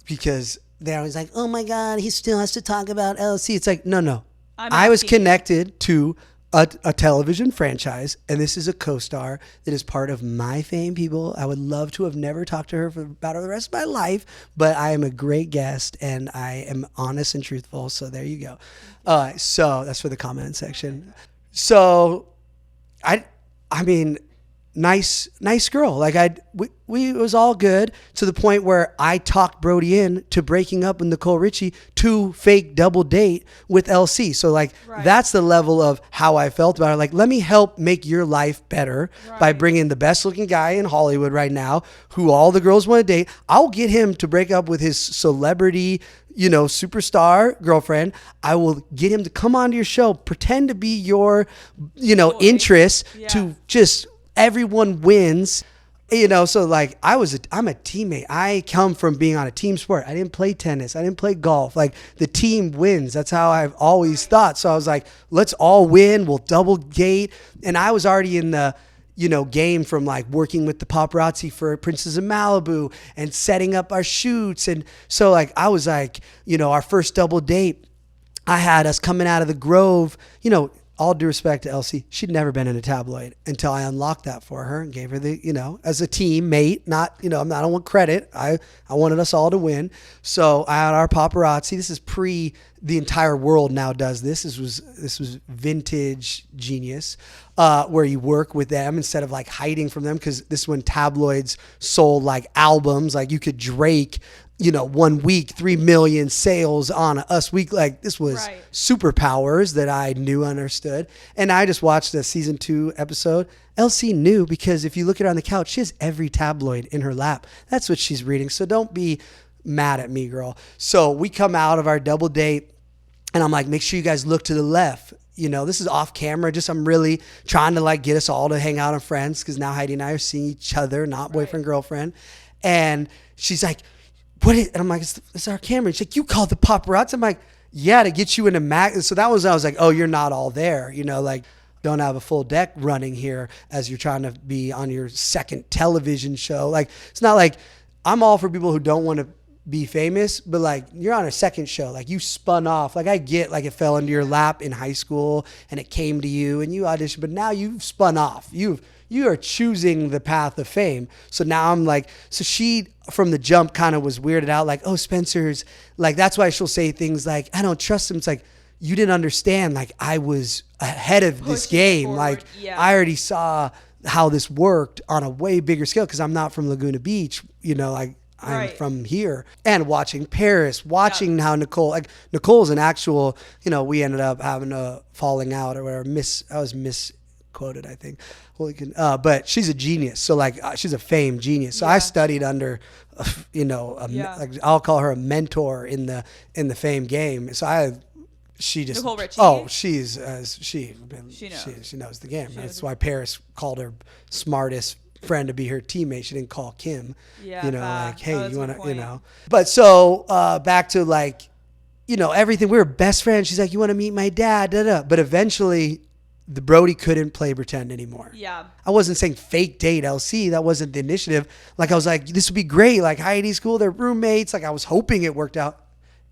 because they're always like, oh my God, he still has to talk about LC. It's like, no. I was connected to a television franchise, and this is a co-star that is part of my fame, people. I would love to have never talked to her for about the rest of my life, but I am a great guest, and I am honest and truthful, so there you go. So that's for the comment section. So, I mean, nice girl. Like it was all good, to the point where I talked Brody in to breaking up with Nicole Richie to fake double date with LC. So that's the level of how I felt about her. Like, let me help make your life better by bringing the best looking guy in Hollywood right now, who all the girls want to date. I'll get him to break up with his celebrity, superstar girlfriend. I will get him to come onto your show, pretend to be your, interest, to just everyone wins. So like I'm a teammate. I come from being on a team sport. I didn't play tennis. I didn't play golf. Like, the team wins. That's how I've always thought. So I was like, let's all win. We'll double date. And I was already in the, game from like working with the paparazzi for Princess of Malibu and setting up our shoots. And so like, I was like, our first double date, I had us coming out of the Grove, all due respect to Elsie, she'd never been in a tabloid until I unlocked that for her and gave her the, as a teammate, not, I don't want credit. I wanted us all to win. So I had our paparazzi. This is pre the entire world now does this. This was vintage genius, where you work with them instead of like hiding from them. Cause this is when tabloids sold like albums, like you could Drake, 1 week, 3 million sales on Us Week. Like, this was superpowers that I knew, understood. And I just watched the season 2 episode. LC knew, because if you look at her on the couch, she has every tabloid in her lap. That's what she's reading. So don't be mad at me, girl. So we come out of our double date and I'm like, make sure you guys look to the left. This is off camera. I'm really trying to like get us all to hang out and friends, because now Heidi and I are seeing each other, not boyfriend, girlfriend. And she's like, what is, and I'm like, it's our camera. And she's like, you called the paparazzi? I'm like, yeah, to get you in a mag. So that was, I was like, oh, you're not all there. don't have a full deck running here as you're trying to be on your second television show. Like, it's not like I'm all for people who don't want to be famous, but like you're on a second show, like you spun off. Like I get like it fell into your lap in high school and it came to you and you auditioned, but now you've spun off. You are choosing the path of fame. So now I'm like, so she from the jump kind of was weirded out, like, oh, Spencer's like, that's why she'll say things like, I don't trust him. It's like, you didn't understand. Like I was ahead of this game. Forward. Like Yeah. I already saw how this worked on a way bigger scale. Cause I'm not from Laguna Beach, you know, like I'm Right. from here, and watching Paris, watching how Nicole's an actual, you know, we ended up having a falling out or whatever. I was misquoted, I think. But she's a genius. So like she's a famed genius. So I studied under, you know, like I'll call her a mentor in the fame game. So she just, Nicole Richie? oh, she knows. She knows the game. That's why Paris called her smartest friend to be her teammate. She didn't call Kim, Yeah, you know, fact. like, hey, Oh, that's you a good want to, you point. know. But so back to like, you know, everything. We were best friends. She's like, you want to meet my dad? Da, da. But eventually, the Brody couldn't play pretend anymore. Yeah. I wasn't saying fake date LC. That wasn't the initiative. Like I was like, this would be great. Like Heidi's cool. They're roommates. Like I was hoping it worked out.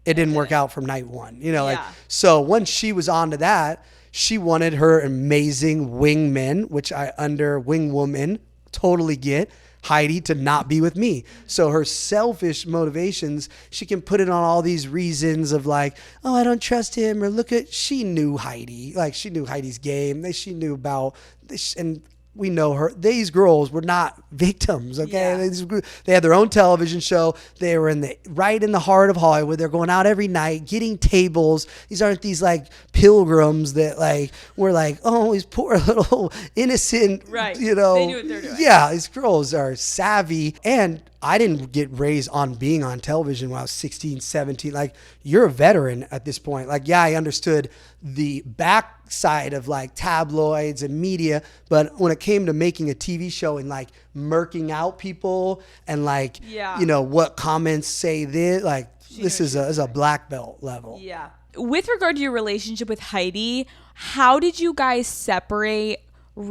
It didn't work out from night one. You know, like so once she was onto that, she wanted her amazing wingman, which I under wingwoman totally get, Heidi to not be with me. So her selfish motivations, she can put it on all these reasons of like, oh, I don't trust him, or look at, she knew Heidi, like she knew Heidi's game, she knew about this, and we know her. These girls were not victims, okay? Yeah. They had their own television show. They were right in the heart of Hollywood. They're going out every night, getting tables. These aren't these like pilgrims that like were like, oh, these poor little innocent, Right. you know. They knew what they're doing. Yeah, these girls are savvy. And I didn't get raised on being on television when I was 16, 17. Like, you're a veteran at this point. Like, yeah, I understood the backside of like tabloids and media, but when it came to making a TV show and like murking out people and like, you know, what comments say this, like this is a black belt level. Yeah. With regard to your relationship with Heidi, how did you guys separate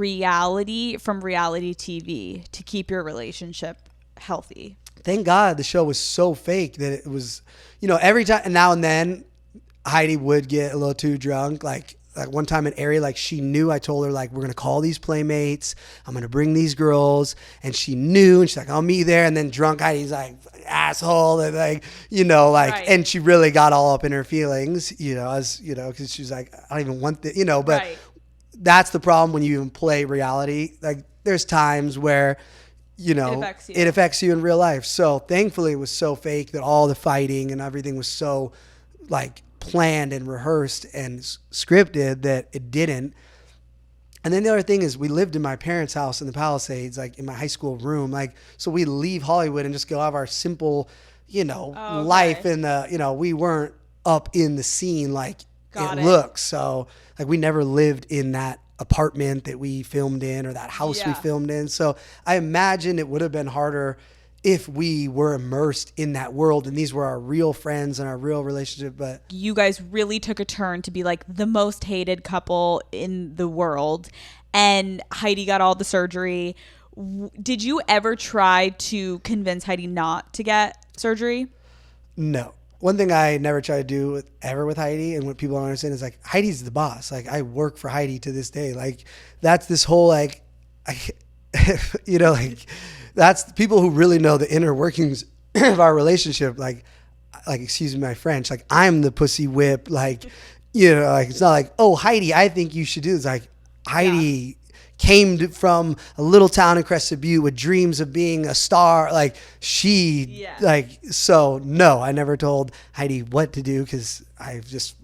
reality from reality TV to keep your relationship healthy? Thank God the show was so fake that it was, you know, every time, and now and then Heidi would get a little too drunk. Like one time in Aerie, like she knew, I told her like, we're going to call these playmates. I'm going to bring these girls. And she knew, and she's like, I'll meet you there. And then drunk Heidi's like, asshole. And like, you know, like, Right. and she really got all up in her feelings, you know, as, you know, cause she's like, I don't even want this, you know, but that's the problem when you even play reality. Like there's times where, you know, it affects you in real life. So thankfully it was so fake that all the fighting and everything was so like planned and rehearsed and scripted that it didn't. And then the other thing is we lived in my parents' house in the Palisades, like in my high school room. Like, so we leave Hollywood and just go have our simple, you know, life in the, you know, we weren't up in the scene like it looks. So like we never lived in that apartment that we filmed in or that house we filmed in. So I imagine it would have been harder if we were immersed in that world and these were our real friends and our real relationship. But you guys really took a turn to be like the most hated couple in the world, and Heidi got all the surgery. Did you ever try to convince Heidi not to get surgery? No. One thing I never try to do with Heidi, and what people don't understand is like, Heidi's the boss. Like I work for Heidi to this day. Like that's this whole like, you know, like that's people who really know the inner workings of our relationship. Like excuse me, my French. Like I'm the pussy whip. Like, you know, like it's not like, oh Heidi, I think you should do this. Like Heidi came from a little town in Crested Butte with dreams of being a star. Like like, so no, I never told Heidi what to do. Cause I was just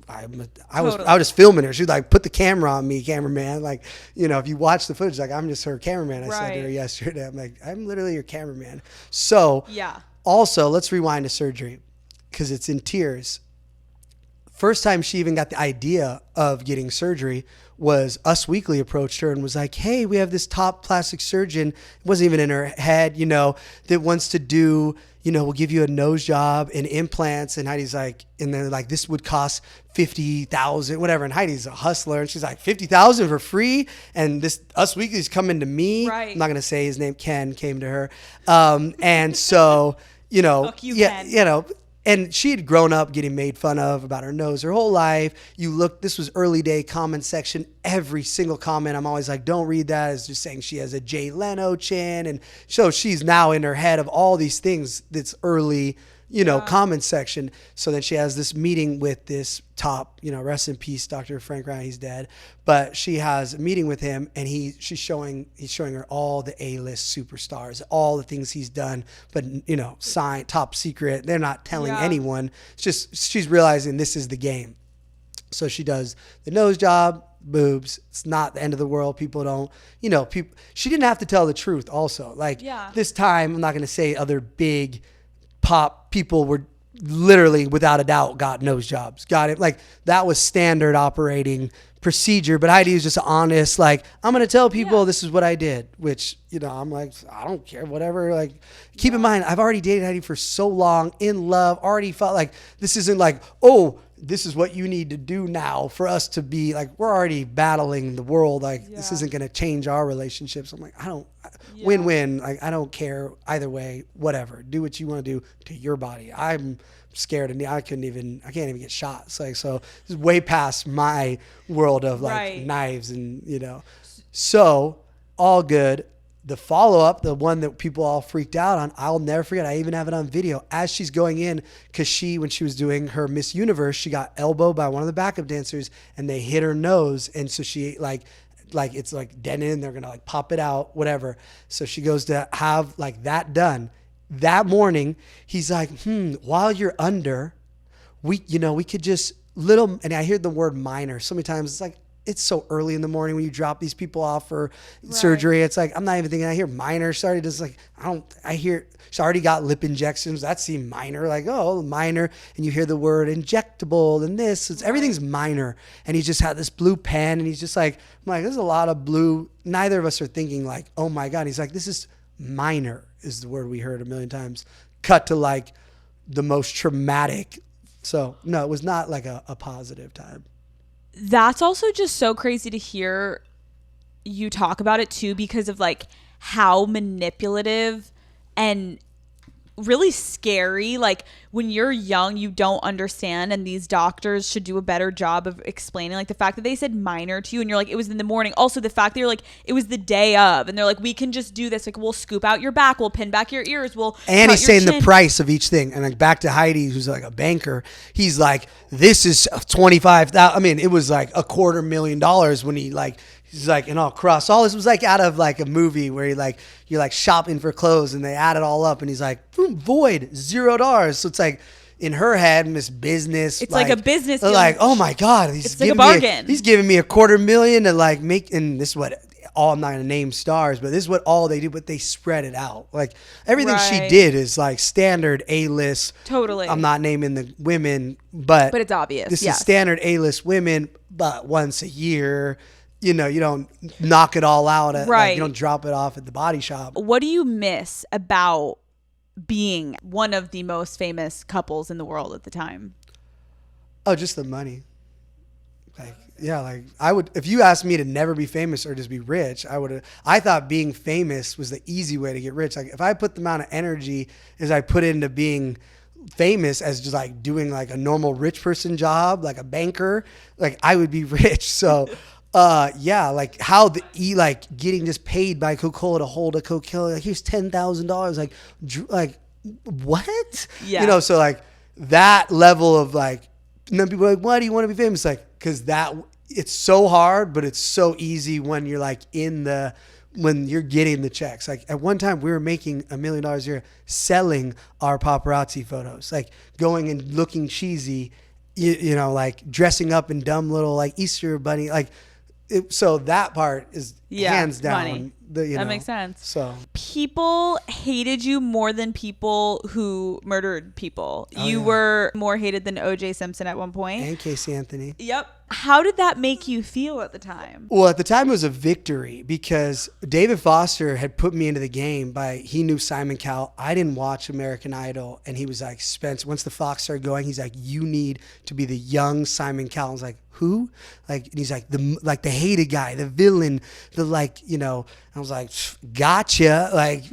filming her. She'd like, put the camera on me, cameraman. Like, you know, if you watch the footage, like I'm just her cameraman. I said to her yesterday, I'm like, I'm literally your cameraman. So also let's rewind to surgery. Cause it's in tears. first time she even got the idea of getting surgery was Us Weekly approached her and was like, hey, we have this top plastic surgeon. It wasn't even in her head, that wants to do, we'll give you a nose job and implants. And Heidi's like, and they're like, this would cost $50,000, whatever. And Heidi's a hustler. And she's like, $50,000 for free. And this Us Weekly's coming to me. Right. I'm not going to say his name. Ken came to her. And so, Fuck you, Ken. And she had grown up getting made fun of about her nose her whole life. This was early day comment section. Every single comment, I'm always like, don't read that. It's just saying she has a Jay Leno chin. And so she's now in her head of all these things that's early, comment section. So then she has this meeting with this top, rest in peace, Dr. Frank Ryan, he's dead. But she has a meeting with him and he's showing her all the A-list superstars, all the things he's done, but signed, top secret. They're not telling anyone. It's just, she's realizing this is the game. So she does the nose job, boobs. It's not the end of the world. People don't, she didn't have to tell the truth also. This time, I'm not going to say other big pop people were literally without a doubt got nose jobs, got it. That was standard operating procedure, but Heidi was just honest. I'm going to tell people this is what I did, which, I'm like, I don't care, whatever. Keep in mind, I've already dated Heidi for so long, in love, already felt like this isn't this is what you need to do now for us to be we're already battling the world. This isn't going to change our relationships. I'm like, win-win. I don't care either way, whatever. Do what you want to do to your body. I'm scared and I can't even get shot. So this is way past my world of knives and, so all good. The follow-up, the one that people all freaked out on, I'll never forget. I even have it on video as she's going in because when she was doing her Miss Universe, she got elbowed by one of the backup dancers and they hit her nose. And so she it's dented and they're going to pop it out, whatever. So she goes to have that done. That morning, he's like, while you're under, we could just and I hear the word minor so many times. It's it's so early in the morning when you drop these people off for surgery. It's I'm not even thinking. I hear minor. Sorry, just I hear she already got lip injections. That seemed minor. Minor. And you hear the word injectable and this. Everything's minor. And he just had this blue pen and he's just I'm like, there's a lot of blue. Neither of us are thinking oh my God. He's like, this is minor is the word we heard a million times. Cut to the most traumatic. So no, it was not a positive time. That's also just so crazy to hear you talk about it too, because of how manipulative and really scary. When you're young, you don't understand, and these doctors should do a better job of explaining the fact that they said minor to you and you're it was in the morning. Also the fact that you're it was the day of and they're we can just do this. We'll scoop out your back, we'll pin back your ears, and he's saying chin. The price of each thing. And back to Heidi, who's a banker, he's this is $25,000. I mean, it was $250,000 when he's and I'll cross all this was out of a movie where you're shopping for clothes and they add it all up and he's boom, void, $0. So it's in her head, Miss Business. It's a business. Oh my God, it's a bargain. He's giving me $250,000 to make, and this is what I'm not gonna name stars, but this is what all they do, but they spread it out. Everything she did is standard A-list. Totally. I'm not naming the women, but it's obvious. This is standard A-list women, but once a year. You don't knock it all out. You don't drop it off at the body shop. What do you miss about being one of the most famous couples in the world at the time? Oh, just the money. I would, if you asked me to never be famous or just be rich, I thought being famous was the easy way to get rich. If I put the amount of energy as I put into being famous as just doing a normal rich person job, a banker, I would be rich. So, how getting just paid by Coca-Cola to hold a Coca-Cola, here's $10,000, what? Yeah. So that level of and then people are why do you want to be famous? Because it's so hard, but it's so easy when you're when you're getting the checks. At one time we were making $1 million a year selling our paparazzi photos, going and looking cheesy, dressing up in dumb little Easter bunny, so that part is hands down That makes sense. So people hated you more than people who murdered people. You were more hated than O.J. Simpson at one point. And Casey Anthony. Yep. How did that make you feel at the time? Well, at the time it was a victory because David Foster had put me into the game he knew Simon Cowell. I didn't watch American Idol. And he was like, Spence, once the Fox started going, he's like, you need to be the young Simon Cowell. I was like, who? Like, and he's like, the hated guy, the villain, I was like, gotcha. Like,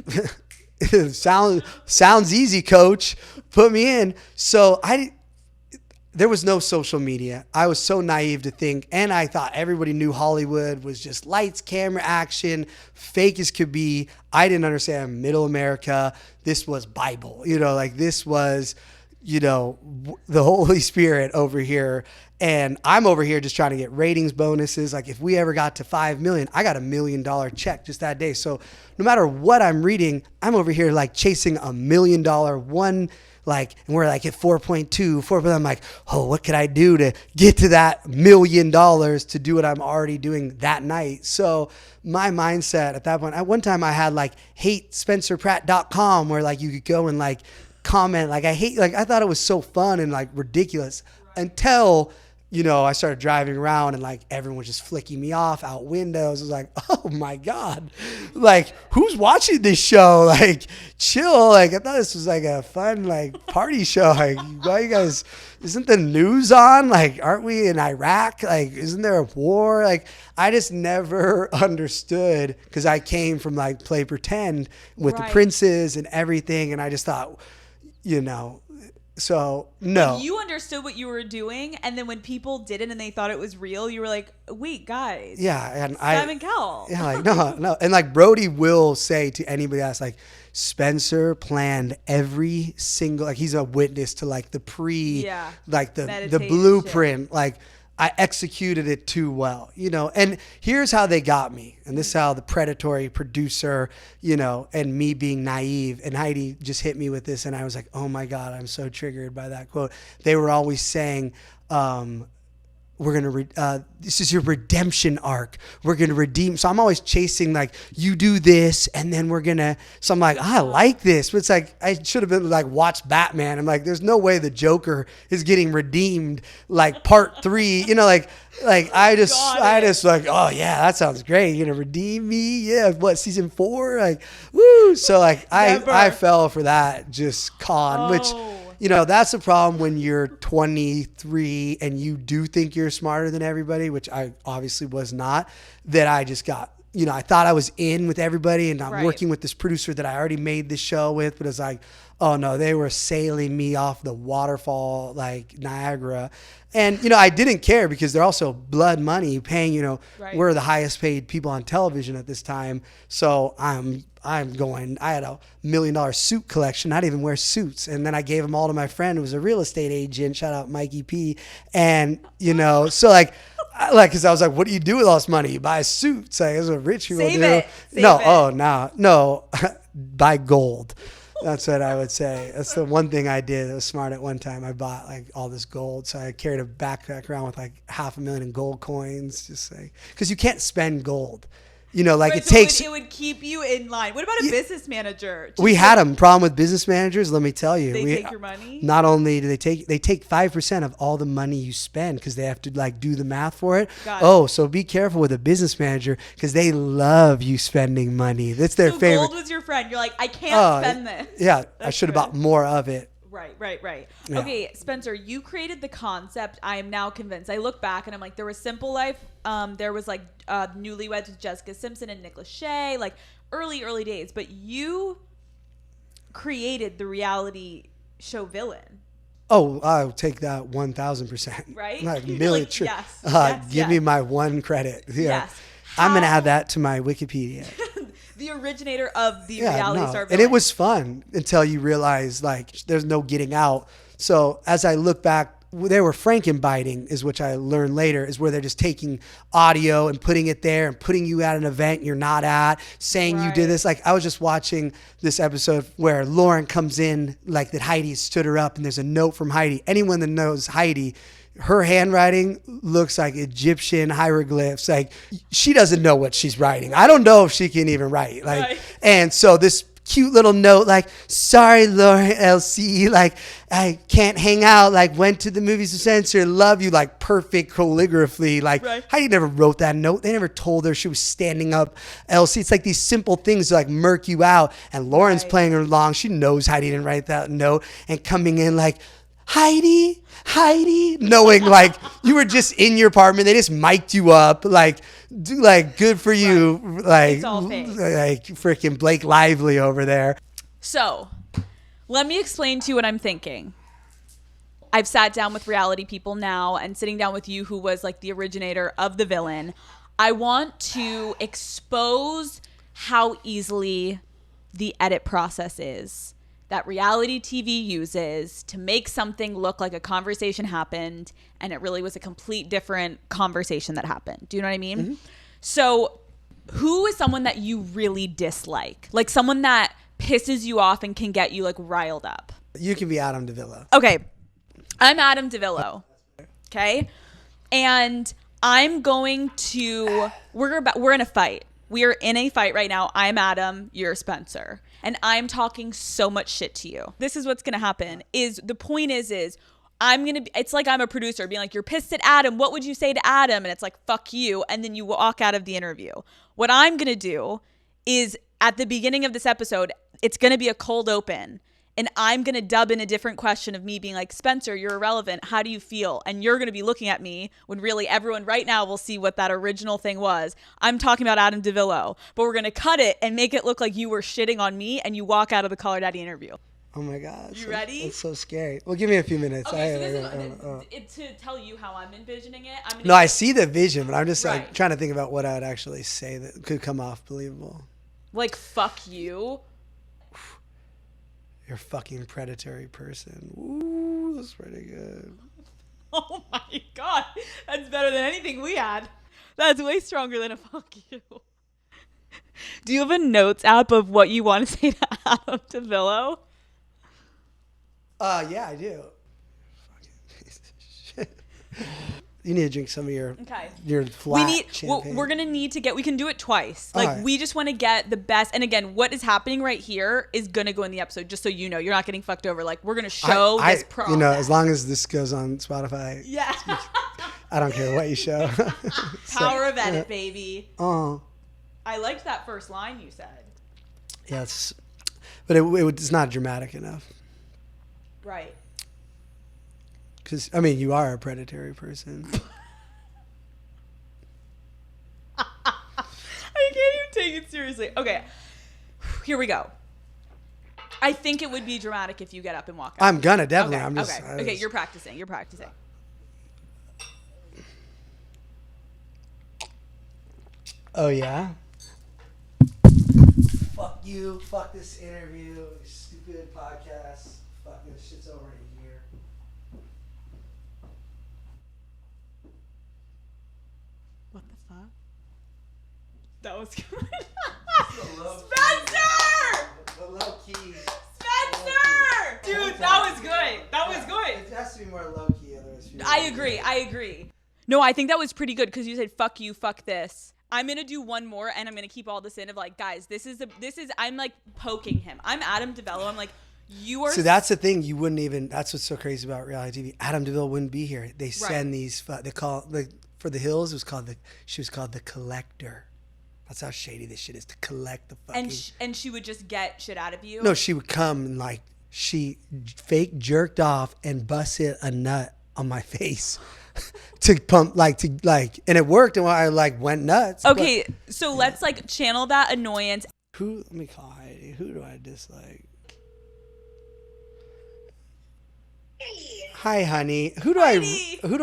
sounds easy, coach. Put me in. So there was no social media. I was so naive to think, and I thought everybody knew Hollywood was just lights, camera, action, fake as could be. I didn't understand middle America. This was Bible, this was, the Holy Spirit over here. And I'm over here just trying to get ratings bonuses. Like if we ever got to 5 million, I got $1 million check just that day. So no matter what I'm reading, I'm over here like chasing $1 million one. Like, and we're like at 4.2, 4, but I'm like, oh, what could I do to get to that $1 million to do what I'm already doing that night? So my mindset at that point, at one time I had like hatespencerpratt.com where like you could go and like comment, like I thought it was so fun and like ridiculous until, I started driving around and like everyone was just flicking me off out windows. I was like, oh my God, like who's watching this show? Like chill. Like I thought this was like a fun like party show. Like why you guys, isn't the news on? Like aren't we in Iraq? Like isn't there a war? Like I just never understood because I came from like play pretend with the princes and everything. And I just thought, so no. You understood what you were doing, and then when people didn't and they thought it was real, you were like, "Wait, guys." Yeah, and Simon Cowell. Yeah, like no, and like Brody will say to anybody else, like Spencer planned every single, like he's a witness to like the like the blueprint, like. I executed it too well, and here's how they got me. And this is how the predatory producer, and me being naive, and Heidi just hit me with this. And I was like, oh my God, I'm so triggered by that quote. They were always saying, we're going to, this is your redemption arc. We're going to redeem. So I'm always chasing like, you do this and then we're going to, so I'm like, I like this. But it's like, I should have been like, watch Batman. I'm like, there's no way the Joker is getting redeemed like part 3, like I just like, oh yeah, that sounds great. You're going to redeem me. Yeah. What, season 4? Like, woo. So like, I fell for that just which, that's the problem when you're 23 and you do think you're smarter than everybody, which I obviously was not, that I just got, I thought I was in with everybody and I'm working with this producer that I already made this show with, but it's like, oh no, they were sailing me off the waterfall like Niagara. And, I didn't care because they're also blood money paying, we're the highest paid people on television at this time. So I'm going, I had $1 million suit collection. I didn't even wear suits. And then I gave them all to my friend who was a real estate agent. Shout out Mikey P. And, so like, cause I was like, what do you do with all this money? You buy suits. Like, that's what rich people do. No, buy gold. That's what I would say. That's the one thing I did that was smart at one time. I bought like all this gold. So I carried a backpack around with like $500,000 in gold coins. Just like, cause you can't spend gold. It takes. It would keep you in line. What about a business manager? We had a problem with business managers. Let me tell you, they take your money. Not only do they take 5% of all the money you spend because they have to like do the math for it. So be careful with a business manager because they love you spending money. That's their favorite. Gold was your friend. You're like, I can't spend this. Yeah, I should have bought more of it. Right. Yeah. Okay, Spencer, you created the concept. I am now convinced. I look back and I'm like, there was Simple Life. There was like Newlyweds with Jessica Simpson and Nick Lachey, like early days. But you created the reality show villain. Oh, I'll take that 1,000%. Right? Like You're million. like, yes, give me my one credit. Yeah. Yes. I'm going to add that to my Wikipedia. The originator of the reality star villain. And it was fun until you realize like there's no getting out. So as I look back, they were Frankenbiting is which I learned later is where they're just taking audio and putting it there and putting you at an event you're not at, saying you did this. Like I was just watching this episode where Lauren comes in like that Heidi stood her up and there's a note from Heidi. Anyone that knows Heidi her handwriting looks like Egyptian hieroglyphs. Like she doesn't know what she's writing. I don't know if she can even write. Like, Right. And so this cute little note, like, sorry, Laura LC, like, I can't hang out, like, went to the movies with Spencer, love you, like, perfect calligraphy. Like, Right. Heidi never wrote that note. They never told her she was standing up LC. It's like these simple things to, like, murk you out. And Lauren's Right. playing along. She knows Heidi didn't write that note. And coming in like, Heidi, knowing like you were just in your apartment. They just mic'd you up. Like good for you. Right. Like, It's all fake. like freaking Blake Lively over there. So, let me explain to you what I'm thinking. I've sat down with reality people now and sitting down with you who was like the originator of the villain. I want to expose how easily the edit process is that reality TV uses to make something look like a conversation happened and it really was a complete different conversation that happened. Do you know what I mean? Mm-hmm. So, who is someone that you really dislike? Like someone that pisses you off and can get you like riled up? You can be Adam DeVilla. Okay. I'm Adam DeVillo. Okay? And I'm going to we're in a fight. We are in a fight right now. I'm Adam, you're Spencer. And I'm talking so much shit to you. This is what's going to happen. The point is I'm going to it's like I'm a producer being like, you're pissed at Adam. What would you say to Adam? And it's like, fuck you. And then you walk out of the interview. What I'm going to do is at the beginning of this episode, it's going to be a cold open. And I'm going to dub in a different question of me being like, Spencer, you're irrelevant. How do you feel? And you're going to be looking at me when really everyone right now will see what that original thing was. I'm talking about Adam DeVillo, but we're going to cut it and make it look like you were shitting on me and you walk out of the Caller Daddy interview. Oh my God. You ready? It's so scary. Well, give me a few minutes. Okay, so this is to tell you how I'm envisioning it. No, I see the vision, but I'm just Right. like trying to think about what I would actually say that could come off believable. Like, fuck you. You're a fucking predatory person. Ooh, that's pretty good. Oh my God. That's better than anything we had. That's way stronger than a fuck you. Do you have a notes app of what you want to say to Adam DeVillo? Yeah, I do. Fucking piece of shit. You need to drink some of your flat champagne. We're gonna need to get. We can do it twice. Like All right. we just want to get the best. And again, what is happening right here is gonna go in the episode. Just so you know, you're not getting fucked over. Like we're gonna show this process. You know, as long as this goes on Spotify, Yeah. I don't care what you show. Power of edit, baby. Oh. I liked that first line you said. Yes, but it's not dramatic enough. Right. Because, I mean, you are a predatory person. I can't even take it seriously. Okay, here we go. I think it would be dramatic if you get up and walk out. I'm gonna, definitely. Okay, I'm just. okay, you're practicing. You're practicing. Oh, yeah? Fuck you. Fuck this interview. Stupid podcast. Fuck this shit's over in a year. What the fuck? That was good. Spencer! Spencer! The low key. Spencer! Dude, that was good. That was good. It has to be more low key, otherwise. I agree. No, I think that was pretty good because you said fuck you, fuck this. I'm gonna do one more and I'm gonna keep all this in of like, guys, I'm like poking him. I'm Adam DeVillo. I'm like, you are. So that's the thing. You wouldn't even. That's what's so crazy about reality TV. Adam DeVille wouldn't be here. They send these. They call for the Hills. It was called She was called the Collector. That's how shady this shit is, to collect the fucking. And she would just get shit out of you. No, she would come and like she fake jerked off and busted a nut on my face. to pump and it worked and I like went nuts. Okay, so let's like channel that annoyance. Let me call Heidi. Who do I dislike? Hi, honey. Who do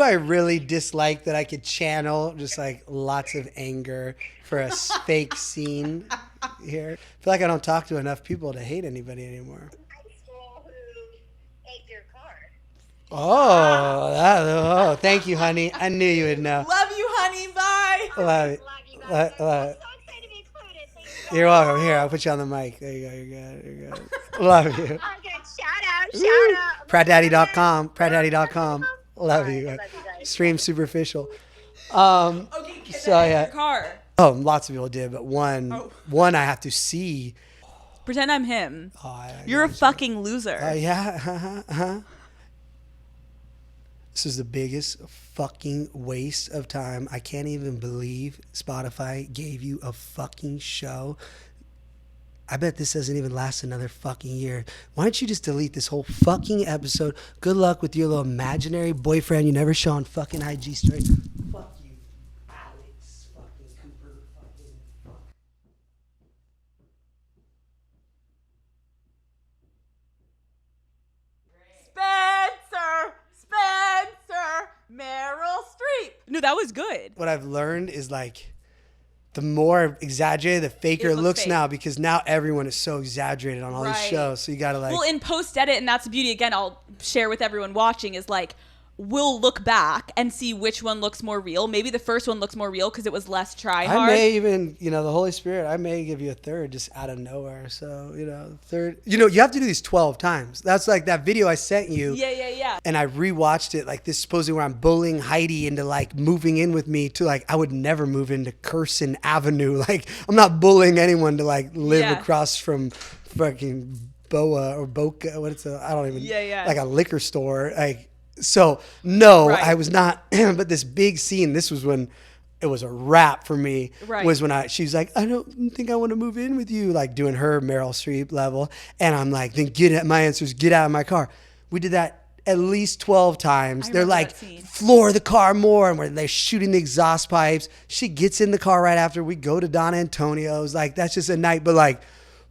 I really dislike that I could channel just like lots of anger for a fake scene here? I feel like I don't talk to enough people to hate anybody anymore. Oh, thank you, honey. I knew you would know. Love you, honey. Bye. Love you. Love you. You're welcome. Here, I'll put you on the mic. There you go. You're good. Love you. Shout out. PrattDaddy.com. PrattDaddy.com. Love you. Love you guys. Stream superficial. Okay, get So, that in yeah. your car. Oh, lots of people did, but one I have to see. Pretend I'm him. Oh, You're a fucking loser. Yeah. This is the biggest fucking waste of time. I can't even believe Spotify gave you a fucking show. I bet this doesn't even last another fucking year. Why don't you just delete this whole fucking episode? Good luck with your little imaginary boyfriend you never show on fucking IG story. Fuck you, Alex fucking Cooper. Fucking fuck. Spencer, Meryl Streep. No, that was good. What I've learned is like the more exaggerated, the faker it looks fake. now, because now everyone is so exaggerated on all these Right. shows. So you gotta like. Well, in post edit, and that's the beauty again, I'll share with everyone watching, is like, we'll look back and see which one looks more real. Maybe the first one looks more real because it was less try hard. I may even, the Holy Spirit, I may give you a third just out of nowhere. So, third, you have to do these 12 times. That's like that video I sent you. Yeah. And I rewatched it, like this supposedly where I'm bullying Heidi into like moving in with me to like, I would never move into Curson Avenue. Like, I'm not bullying anyone to like live across from fucking Boa or Boca. What it's I don't even, like a liquor store. Like, so no, Right. I was not, but this big scene, this was when it was a wrap for me, was when she was like, I don't think I want to move in with you, like doing her Meryl Streep level. And I'm like, then my answer is get out of my car. We did that at least 12 times. They're like, floor the car more, and where they're shooting the exhaust pipes. She gets in the car right after. We go to Don Antonio's. Like, that's just a night, but like,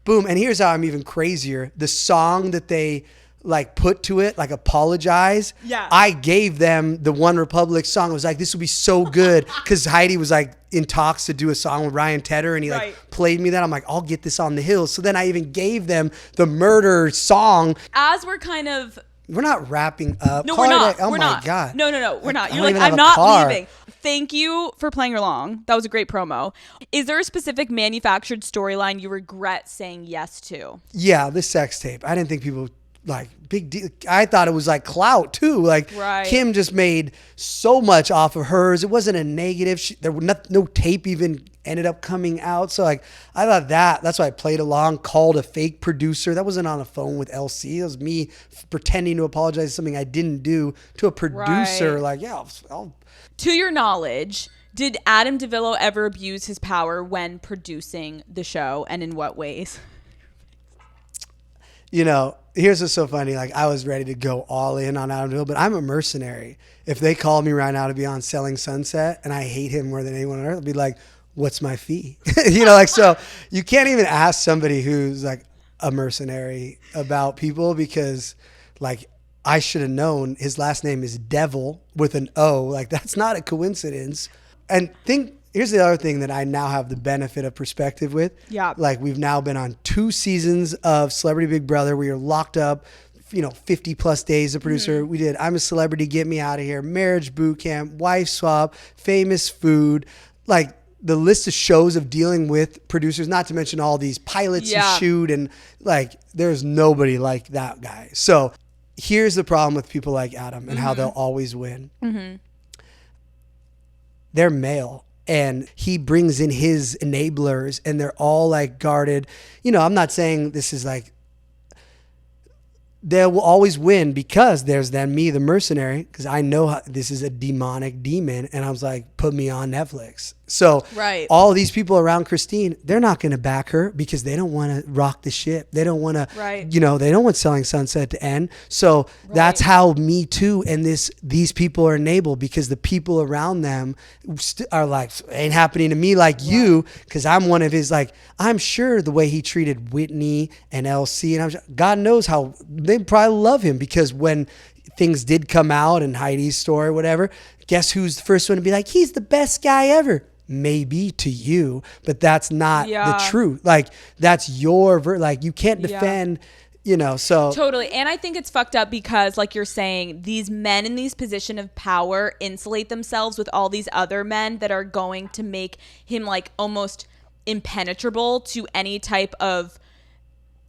boom. And here's how I'm even crazier. The song that they like put to it, like Apologize. Yeah. I gave them the One Republic song. I was like, this would be so good. Cause Heidi was like in talks to do a song with Ryan Tedder, and he like played me that. I'm like, I'll get this on the hill. So then I even gave them the Murder song. As we're kind of... We're not wrapping up. No, we're not. Oh we're my not. God. No, we're not. I You're don't like, even have I'm a not car. leaving. Thank you for playing along. That was a great promo. Is there a specific manufactured storyline you regret saying yes to? Yeah, the sex tape. I didn't think people like big deal. I thought it was like clout too. Like Kim just made so much off of hers. It wasn't a negative. There was no tape even ended up coming out. So like I thought that's why I played along, called a fake producer. That wasn't on a phone with LC. It was me pretending to apologize for something I didn't do to a producer. Like, yeah, I'll. To your knowledge, did Adam DeVillo ever abuse his power when producing the show, and in what ways? Here's what's so funny. Like, I was ready to go all in on Adam DeVillo, but I'm a mercenary. If they called me right now to be on Selling Sunset and I hate him more than anyone on earth, I'd be like, what's my fee? So you can't even ask somebody who's like a mercenary about people, because like I should have known his last name is Devil with an O. Like, that's not a coincidence. And here's the other thing that I now have the benefit of perspective with. Yeah. Like, we've now been on 2 seasons of Celebrity Big Brother. We are locked up, 50 plus days of producer. We did I'm a Celebrity, Get Me Out of Here, Marriage Boot Camp, Wife Swap, Famous Food. Like, the list of shows of dealing with producers, not to mention all these pilots you shoot, and like, there's nobody like that guy. So here's the problem with people like Adam and how they'll always win. They're male. And he brings in his enablers, and they're all like guarded. I'm not saying this is like, they will always win because there's then me, the mercenary, because I know this is a demonic demon. And I was like, put me on Netflix. So all these people around Christine, they're not going to back her because they don't want to rock the ship. They don't want to, they don't want Selling Sunset to end. So that's how Me Too and these people are enabled, because the people around them are like, ain't happening to me like you, because I'm one of his, like, I'm sure the way he treated Whitney and LC, and God knows how they probably love him, because when things did come out and Heidi's story, whatever, guess who's the first one to be like, he's the best guy ever? Maybe to you, but that's not the truth. Like, that's your like, you can't defend, so totally. And I think it's fucked up because, like you're saying, these men in these position of power insulate themselves with all these other men that are going to make him like almost impenetrable to any type of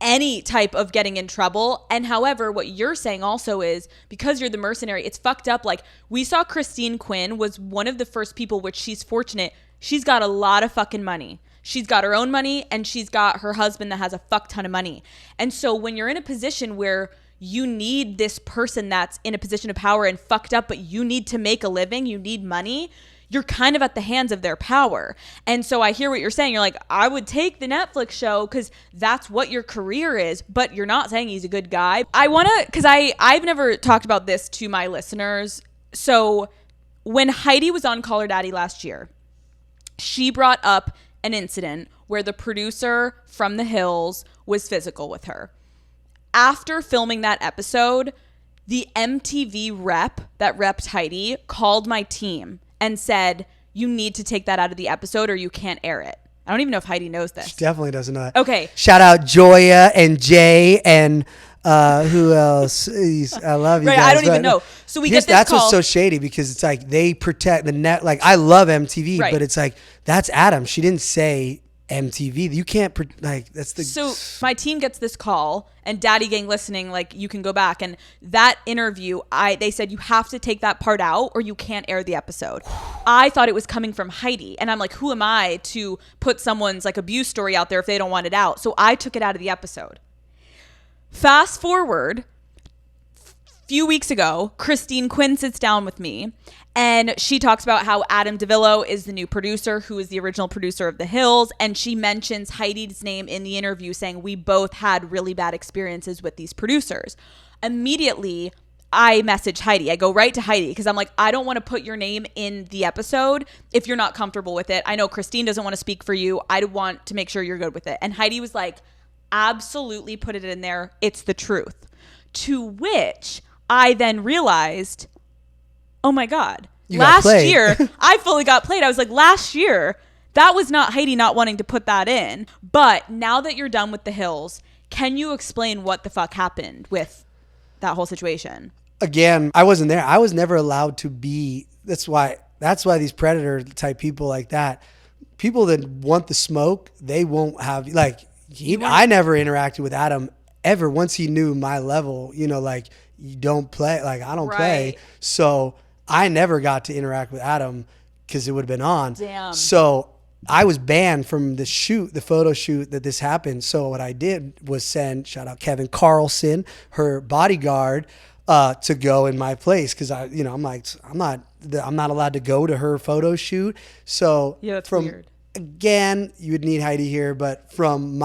any type of getting in trouble. And however, what you're saying also is because you're the mercenary, it's fucked up. Like we saw Christine Quinn was one of the first people, which she's fortunate. She's got a lot of fucking money. She's got her own money and she's got her husband that has a fuck ton of money. And so when you're in a position where you need this person that's in a position of power and fucked up, but you need to make a living, you need money, you're kind of at the hands of their power. And so I hear what you're saying. You're like, I would take the Netflix show because that's what your career is, but you're not saying he's a good guy. I want to, because I've never talked about this to my listeners. So when Heidi was on Call Her Daddy last year, she brought up an incident where the producer from The Hills was physical with her. After filming that episode, the MTV rep that repped Heidi called my team and said, you need to take that out of the episode or you can't air it. I don't even know if Heidi knows this. She definitely doesn't know that. Okay. Shout out Joya and Jay and who else? I love you Right, guys. I don't even know. So we get this that's call. what's so shady because it's like they protect the net. Like I love MTV, Right. but it's like that's Adam. She didn't say MTV. You can't like that's the. So my team gets this call and Daddy Gang listening, like you can go back and that interview, they said you have to take that part out or you can't air the episode. I thought it was coming from Heidi and I'm like, who am I to put someone's like abuse story out there if they don't want it out? So I took it out of the episode. Fast forward, few weeks ago, Christine Quinn sits down with me and she talks about how Adam DeVillo is the new producer who is the original producer of The Hills. And she mentions Heidi's name in the interview saying we both had really bad experiences with these producers. Immediately, I message Heidi. I go right to Heidi because I'm like, I don't want to put your name in the episode if you're not comfortable with it. I know Christine doesn't want to speak for you. I want to make sure you're good with it. And Heidi was like, absolutely put it in there. It's the truth. To which I then realized, oh my God, last year I fully got played. I was like, last year, that was not Heidi not wanting to put that in. But now that you're done with The Hills, can you explain what the fuck happened with that whole situation? Again, I wasn't there. I was never allowed to be. That's why these predator type people like that, people that want the smoke, they won't have like. I never interacted with Adam ever once he knew my level, like you don't play, like I don't play. So I never got to interact with Adam because it would have been on. Damn. So I was banned from the photo shoot that this happened. So what I did was send, shout out Kevin Carlson, her bodyguard, to go in my place. Cause I'm like, I'm not allowed to go to her photo shoot. So yeah, that's weird. Again, you would need Heidi here, but from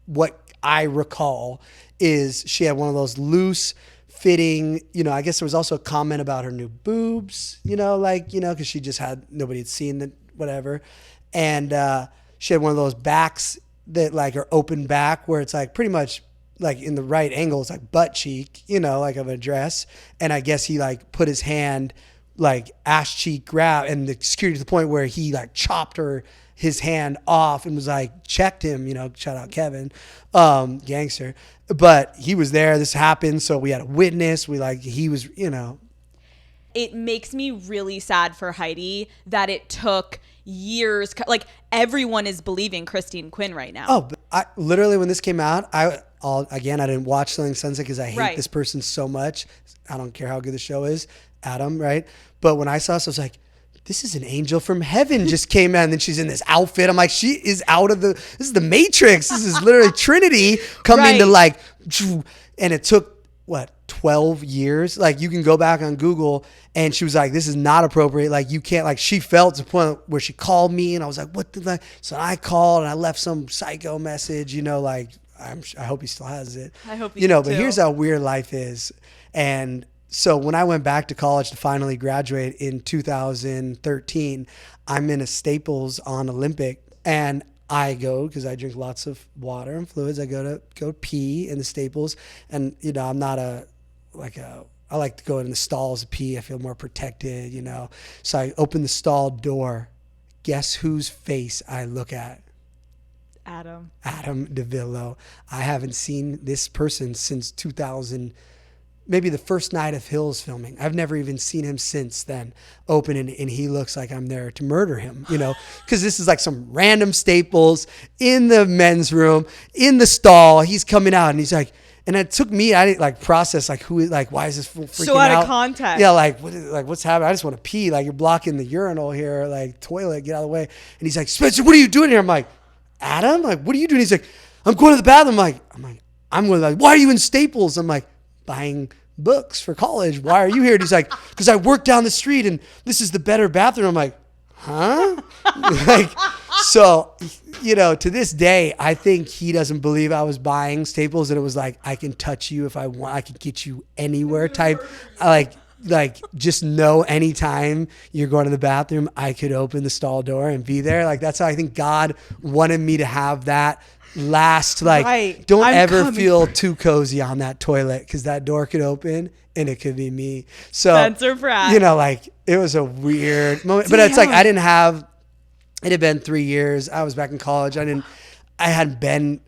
what I recall is she had one of those loose fitting, I guess there was also a comment about her new boobs, because she just nobody had seen it, whatever. And she had one of those backs that like are open back where it's like pretty much like in the right angle, it's like butt cheek, like of a dress. And I guess he like put his hand like ass cheek grab and the security to the point where he like chopped his hand off and was like checked him, shout out Kevin, gangster. But he was there, this happened, so we had a witness, he was. It makes me really sad for Heidi that it took years, like everyone is believing Christine Quinn right now. Oh, I literally when this came out, I didn't watch Selling Sunset because I hate this person so much. I don't care how good the show is, Adam, right? But when I saw this, I was like, this is an angel from heaven just came out, and then she's in this outfit. I'm like, she is this is the Matrix. This is literally Trinity coming to like, and it took, 12 years? Like you can go back on Google and she was like, this is not appropriate. Like you can't, like she felt to the point where she called me and I was like, so I called and I left some psycho message, I hope he still has it. I hope he but here's how weird life is. And so when I went back to college to finally graduate in 2013, I'm in a Staples on Olympic and I go, because I drink lots of water and fluids, I go pee in the Staples. And, I'm not I like to go in the stalls to pee. I feel more protected, So I open the stall door. Guess whose face I look at? Adam DeVillo. I haven't seen this person since 2000. maybe the first night of Hill's filming. I've never even seen him since then open, and he looks like I'm there to murder him, you know, because this is like some random Staples in the men's room, in the stall. He's coming out and he's like, and it took me, I didn't like process like who, like, why is this fool freaking So out out? of context. Yeah, like, what's happening? I just want to pee. Like, you're blocking the urinal here, like, toilet, get out of the way. And he's like, Spencer, what are you doing here? I'm like, Adam, like, what are you doing? He's like, I'm going to the bathroom. I'm going to, why are you in Staples? I'm like, buying books for college. Why are you here? And he's like, because I work down the street and this is the better bathroom. I'm like, huh? Like, so, you know, to this day, I think he doesn't believe I was buying Staples, and it was like, I can touch you if I want, I can get you anywhere type. Like just know anytime you're going to the bathroom, I could open the stall door and be there. Like, that's how I think God wanted me to have that last, like, Right. don't I'm ever coming. feel too cozy on that toilet, because that door could open and it could be me. So, Spencer Pratt. you know, like, it was a weird moment, but it's like, I didn't have, it had been 3 years. I was back in college. I'm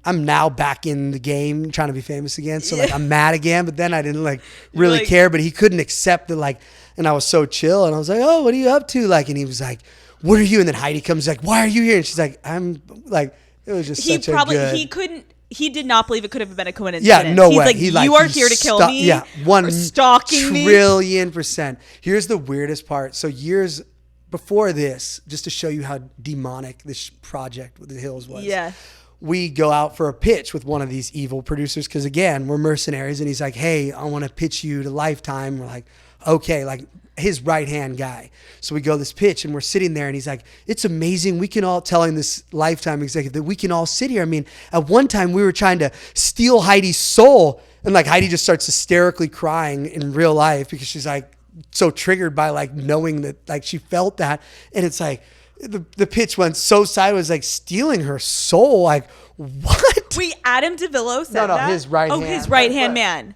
now back in the game trying to be famous again. So like, I'm mad again, but then I didn't like really like- care, but he couldn't accept it. Like, and I was so chill, and I was like, oh, what are you up to? Like, and he was like, what are you? And then Heidi comes like, why are you here? And she's like, I'm like, it was just such a good. He did not believe it could have been a coincidence. Yeah, no He's way. like, you are he here to kill me. Yeah, or stalking me. 1,000,000,000%. Here's the weirdest part. So years before this, just to show you how demonic this project with the Hills was. Yeah. We go out for a pitch with one of these evil producers, because again, we're mercenaries, and he's like, hey, I want to pitch you to Lifetime. We're like, okay, like his right-hand guy. So we go this pitch, and we're sitting there, and he's like, it's amazing. We can all, telling this Lifetime executive that we can all sit here. I mean, at one time we were trying to steal Heidi's soul, and like Heidi just starts hysterically crying in real life because she's like so triggered by like knowing that, like, she felt that. And it's like, the pitch went so sideways, like stealing her soul. Like, what? Wait, Adam DeVillo said that? his right hand. Oh, his right-hand man.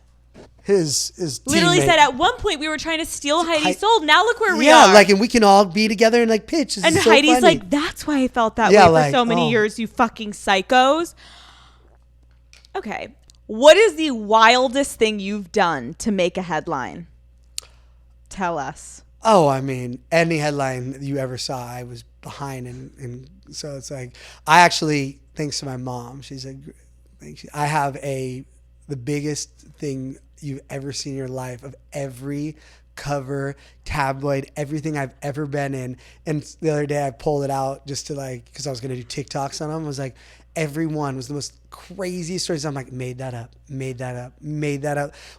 His Literally teammate. said at one point we were trying to steal Heidi's soul. Now look where we Yeah, are. like, and we can all be together and like pitch. This and is so Heidi's funny. like, that's why I felt that Yeah, way like, for so many oh. years, you fucking psychos. Okay. What is the wildest thing you've done to make a headline? Tell us. Oh, I mean, any headline you ever saw, I was behind, and so it's like, I actually, thanks to my mom, she's like, I have the biggest thing you've ever seen in your life of every cover, tabloid, everything I've ever been in. And the other day I pulled it out just to like, because I was going to do TikToks on them. I was like, everyone was the most crazy stories. I'm like, made that up.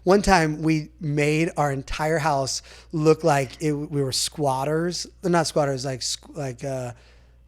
One time we made our entire house look like we were squatters. Not squatters, like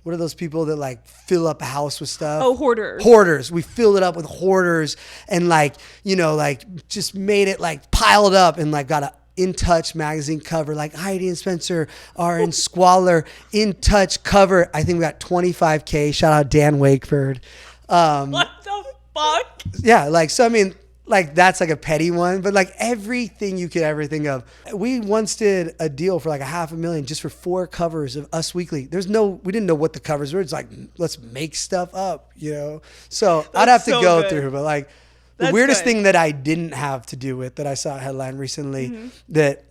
what are those people that like fill up a house with stuff? Oh, hoarders. Hoarders. We filled it up with hoarders, and like, you know, like just made it like piled up, and like got a In Touch magazine cover, like Heidi and Spencer are in squalor. In Touch cover. I think we got 25K. Shout out Dan Wakeford. What the fuck? Yeah, like, so I mean, like, that's like a petty one, but like everything you could ever think of. We once did a deal for like $500,000 just for 4 covers of Us Weekly. We didn't know what the covers were. It's like, let's make stuff up, you know? So I'd have to so go good. through, but like the That's weirdest good. thing that I didn't have to do with, that I saw a headline recently, that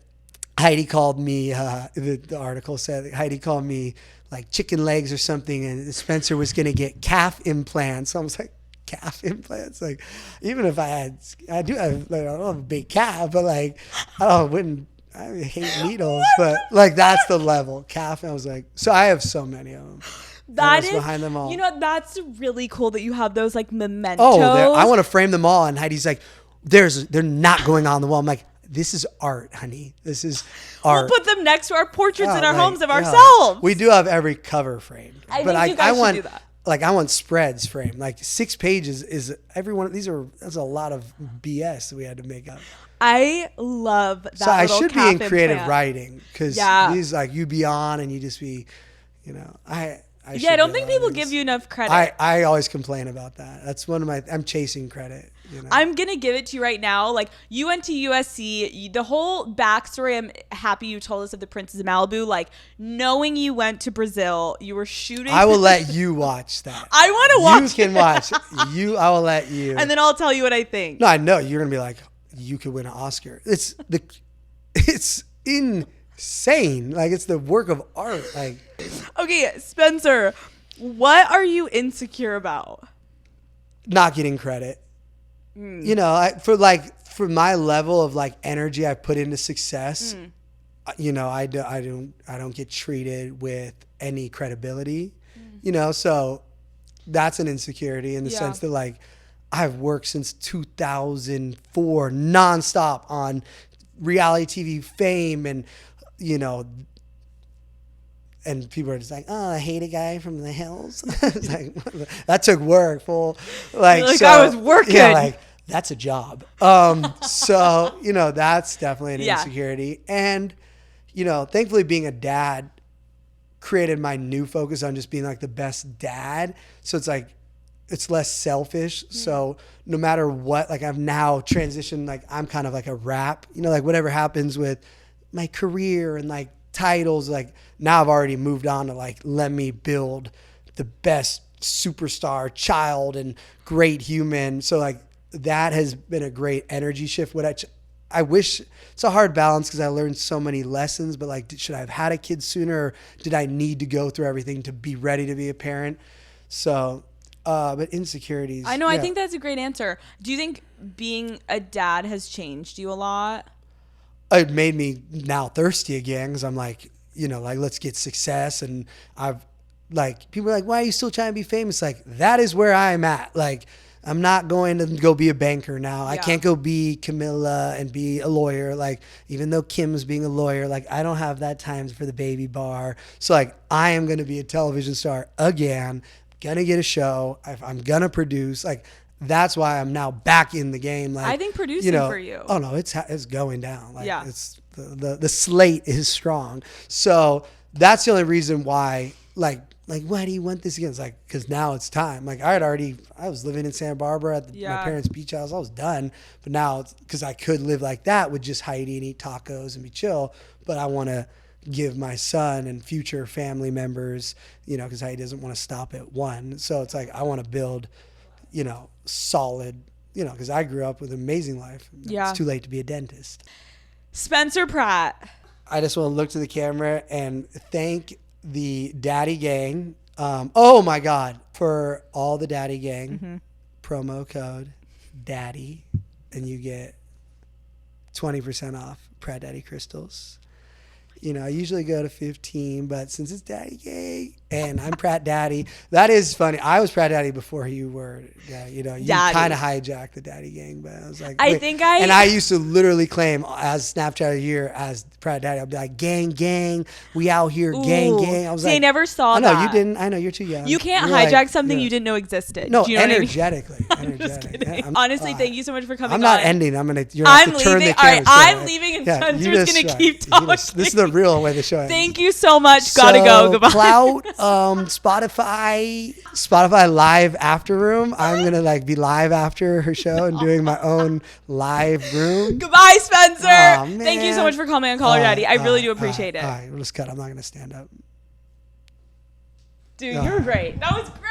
Heidi called me, the article said that Heidi called me like chicken legs or something, and Spencer was going to get calf implants. So I was like, calf implants? Like, even if I do have, like, I don't have a big calf, but like, I hate needles, but like, that's the level. Calf. And I was like, so I have so many of them. That is behind them all. You know, that's really cool that you have those like mementos. Oh, I want to frame them all. And Heidi's like, they're not going on the wall. I'm like, this is art, honey. This is art. We'll put them next to our portraits in our like, homes of yeah. ourselves. We do have every cover framed. I but think you guys should want, do that. Like, I want spreads framed. Like 6 pages is every one. That's a lot of BS that we had to make up. I love that. So I little should be calf in creative implant. writing, because Yeah. these, like, you be on and you just be, you know, I Yeah, I don't think people give you enough credit. I always complain about that. That's one of my, I'm chasing credit. You know? I'm going to give it to you right now. Like, you went to USC. The whole backstory, I'm happy you told us of the Princess of Malibu. Like, knowing you went to Brazil, you were shooting. I will let you watch that. I want to watch You can watch. I will let you. And then I'll tell you what I think. No, I know. You're going to be like, you could win an Oscar. It's insane. Like, it's the work of art. Like, Okay, Spencer, what are you insecure about? not getting credit. You know, for my level of like energy I put into success, you know, I don't get treated with any credibility. You know, so that's an insecurity in the sense that like I've worked since 2004 nonstop on reality TV fame, and you know, and people are just like, oh, I hate a guy from the hills. It's like, that took work, fool. Like, so, I was working. Yeah, like, that's a job. So, you know, that's definitely an insecurity. And, you know, thankfully being a dad created my new focus on just being like the best dad. So it's like, it's less selfish. So no matter what, like I've now transitioned, like I'm kind of like a rap, you know, like whatever happens with my career and like titles, like now I've already moved on to like, let me build the best superstar child and great human. So like that has been a great energy shift. What I wish, it's a hard balance because I learned so many lessons, but like, should I have had a kid sooner, or did I need to go through everything to be ready to be a parent? So, but insecurities. I know. I think that's a great answer. Do you think being a dad has changed you a lot? It made me now thirsty again because I'm like, you know, like let's get success. And I've like, people are like, why are you still trying to be famous? Like, that is where I'm at. Like, I'm not going to go be a banker now. I can't go be Camilla and be a lawyer. Like, even though Kim's being a lawyer, like I don't have that time for the baby bar. So like, I am going to be a television star again, gonna get a show. I'm going to produce. Like, that's why I'm now back in the game. Like, I think producing for you. Oh no, it's going down. Like, it's the slate is strong. So that's the only reason why, like, why do you want this again? It's like, because now it's time. Like, I was living in Santa Barbara at my parents' beach house. I was done. But now, because I could live like that with just Heidi and eat tacos and be chill. But I want to give my son and future family members, you know, because Heidi doesn't want to stop at one. So it's like, I want to build, you know, solid, you know, because I grew up with an amazing life. Yeah. It's too late to be a dentist. Spencer Pratt. I just want to look to the camera and thank the Daddy Gang. Oh my God, for all the Daddy Gang, promo code Daddy, and you get 20% off Pratt Daddy crystals. You know, I usually go to 15, but since it's Daddy Gang and I'm Pratt Daddy, that is funny. I was Pratt Daddy before you were. Yeah, you know, you kind of hijacked the Daddy Gang, but I was like, and I used to literally claim as Snapchat of the year as Pratt Daddy. I'd be like, gang, we out here, gang. I was like, I never saw that. No, you didn't. I know, you're too young. You can't hijack something you didn't know existed. No, do you know energetically. What I mean? I'm just kidding. Honestly, thank you so much for coming. I'm not ending. You're gonna have to turn the camera. All right, I'm leaving, and Spencer's gonna keep talking. This is the real way the show ends. Thank you so much. Gotta go. Goodbye. Clout, Spotify live after room. I'm gonna like be live after her show and doing my own live room. Goodbye, Spencer. Oh, man. Thank you so much for coming on Call Her Daddy. I really do appreciate it. All right, we'll just cut. I'm not gonna stand up. Dude, you're great. That was great.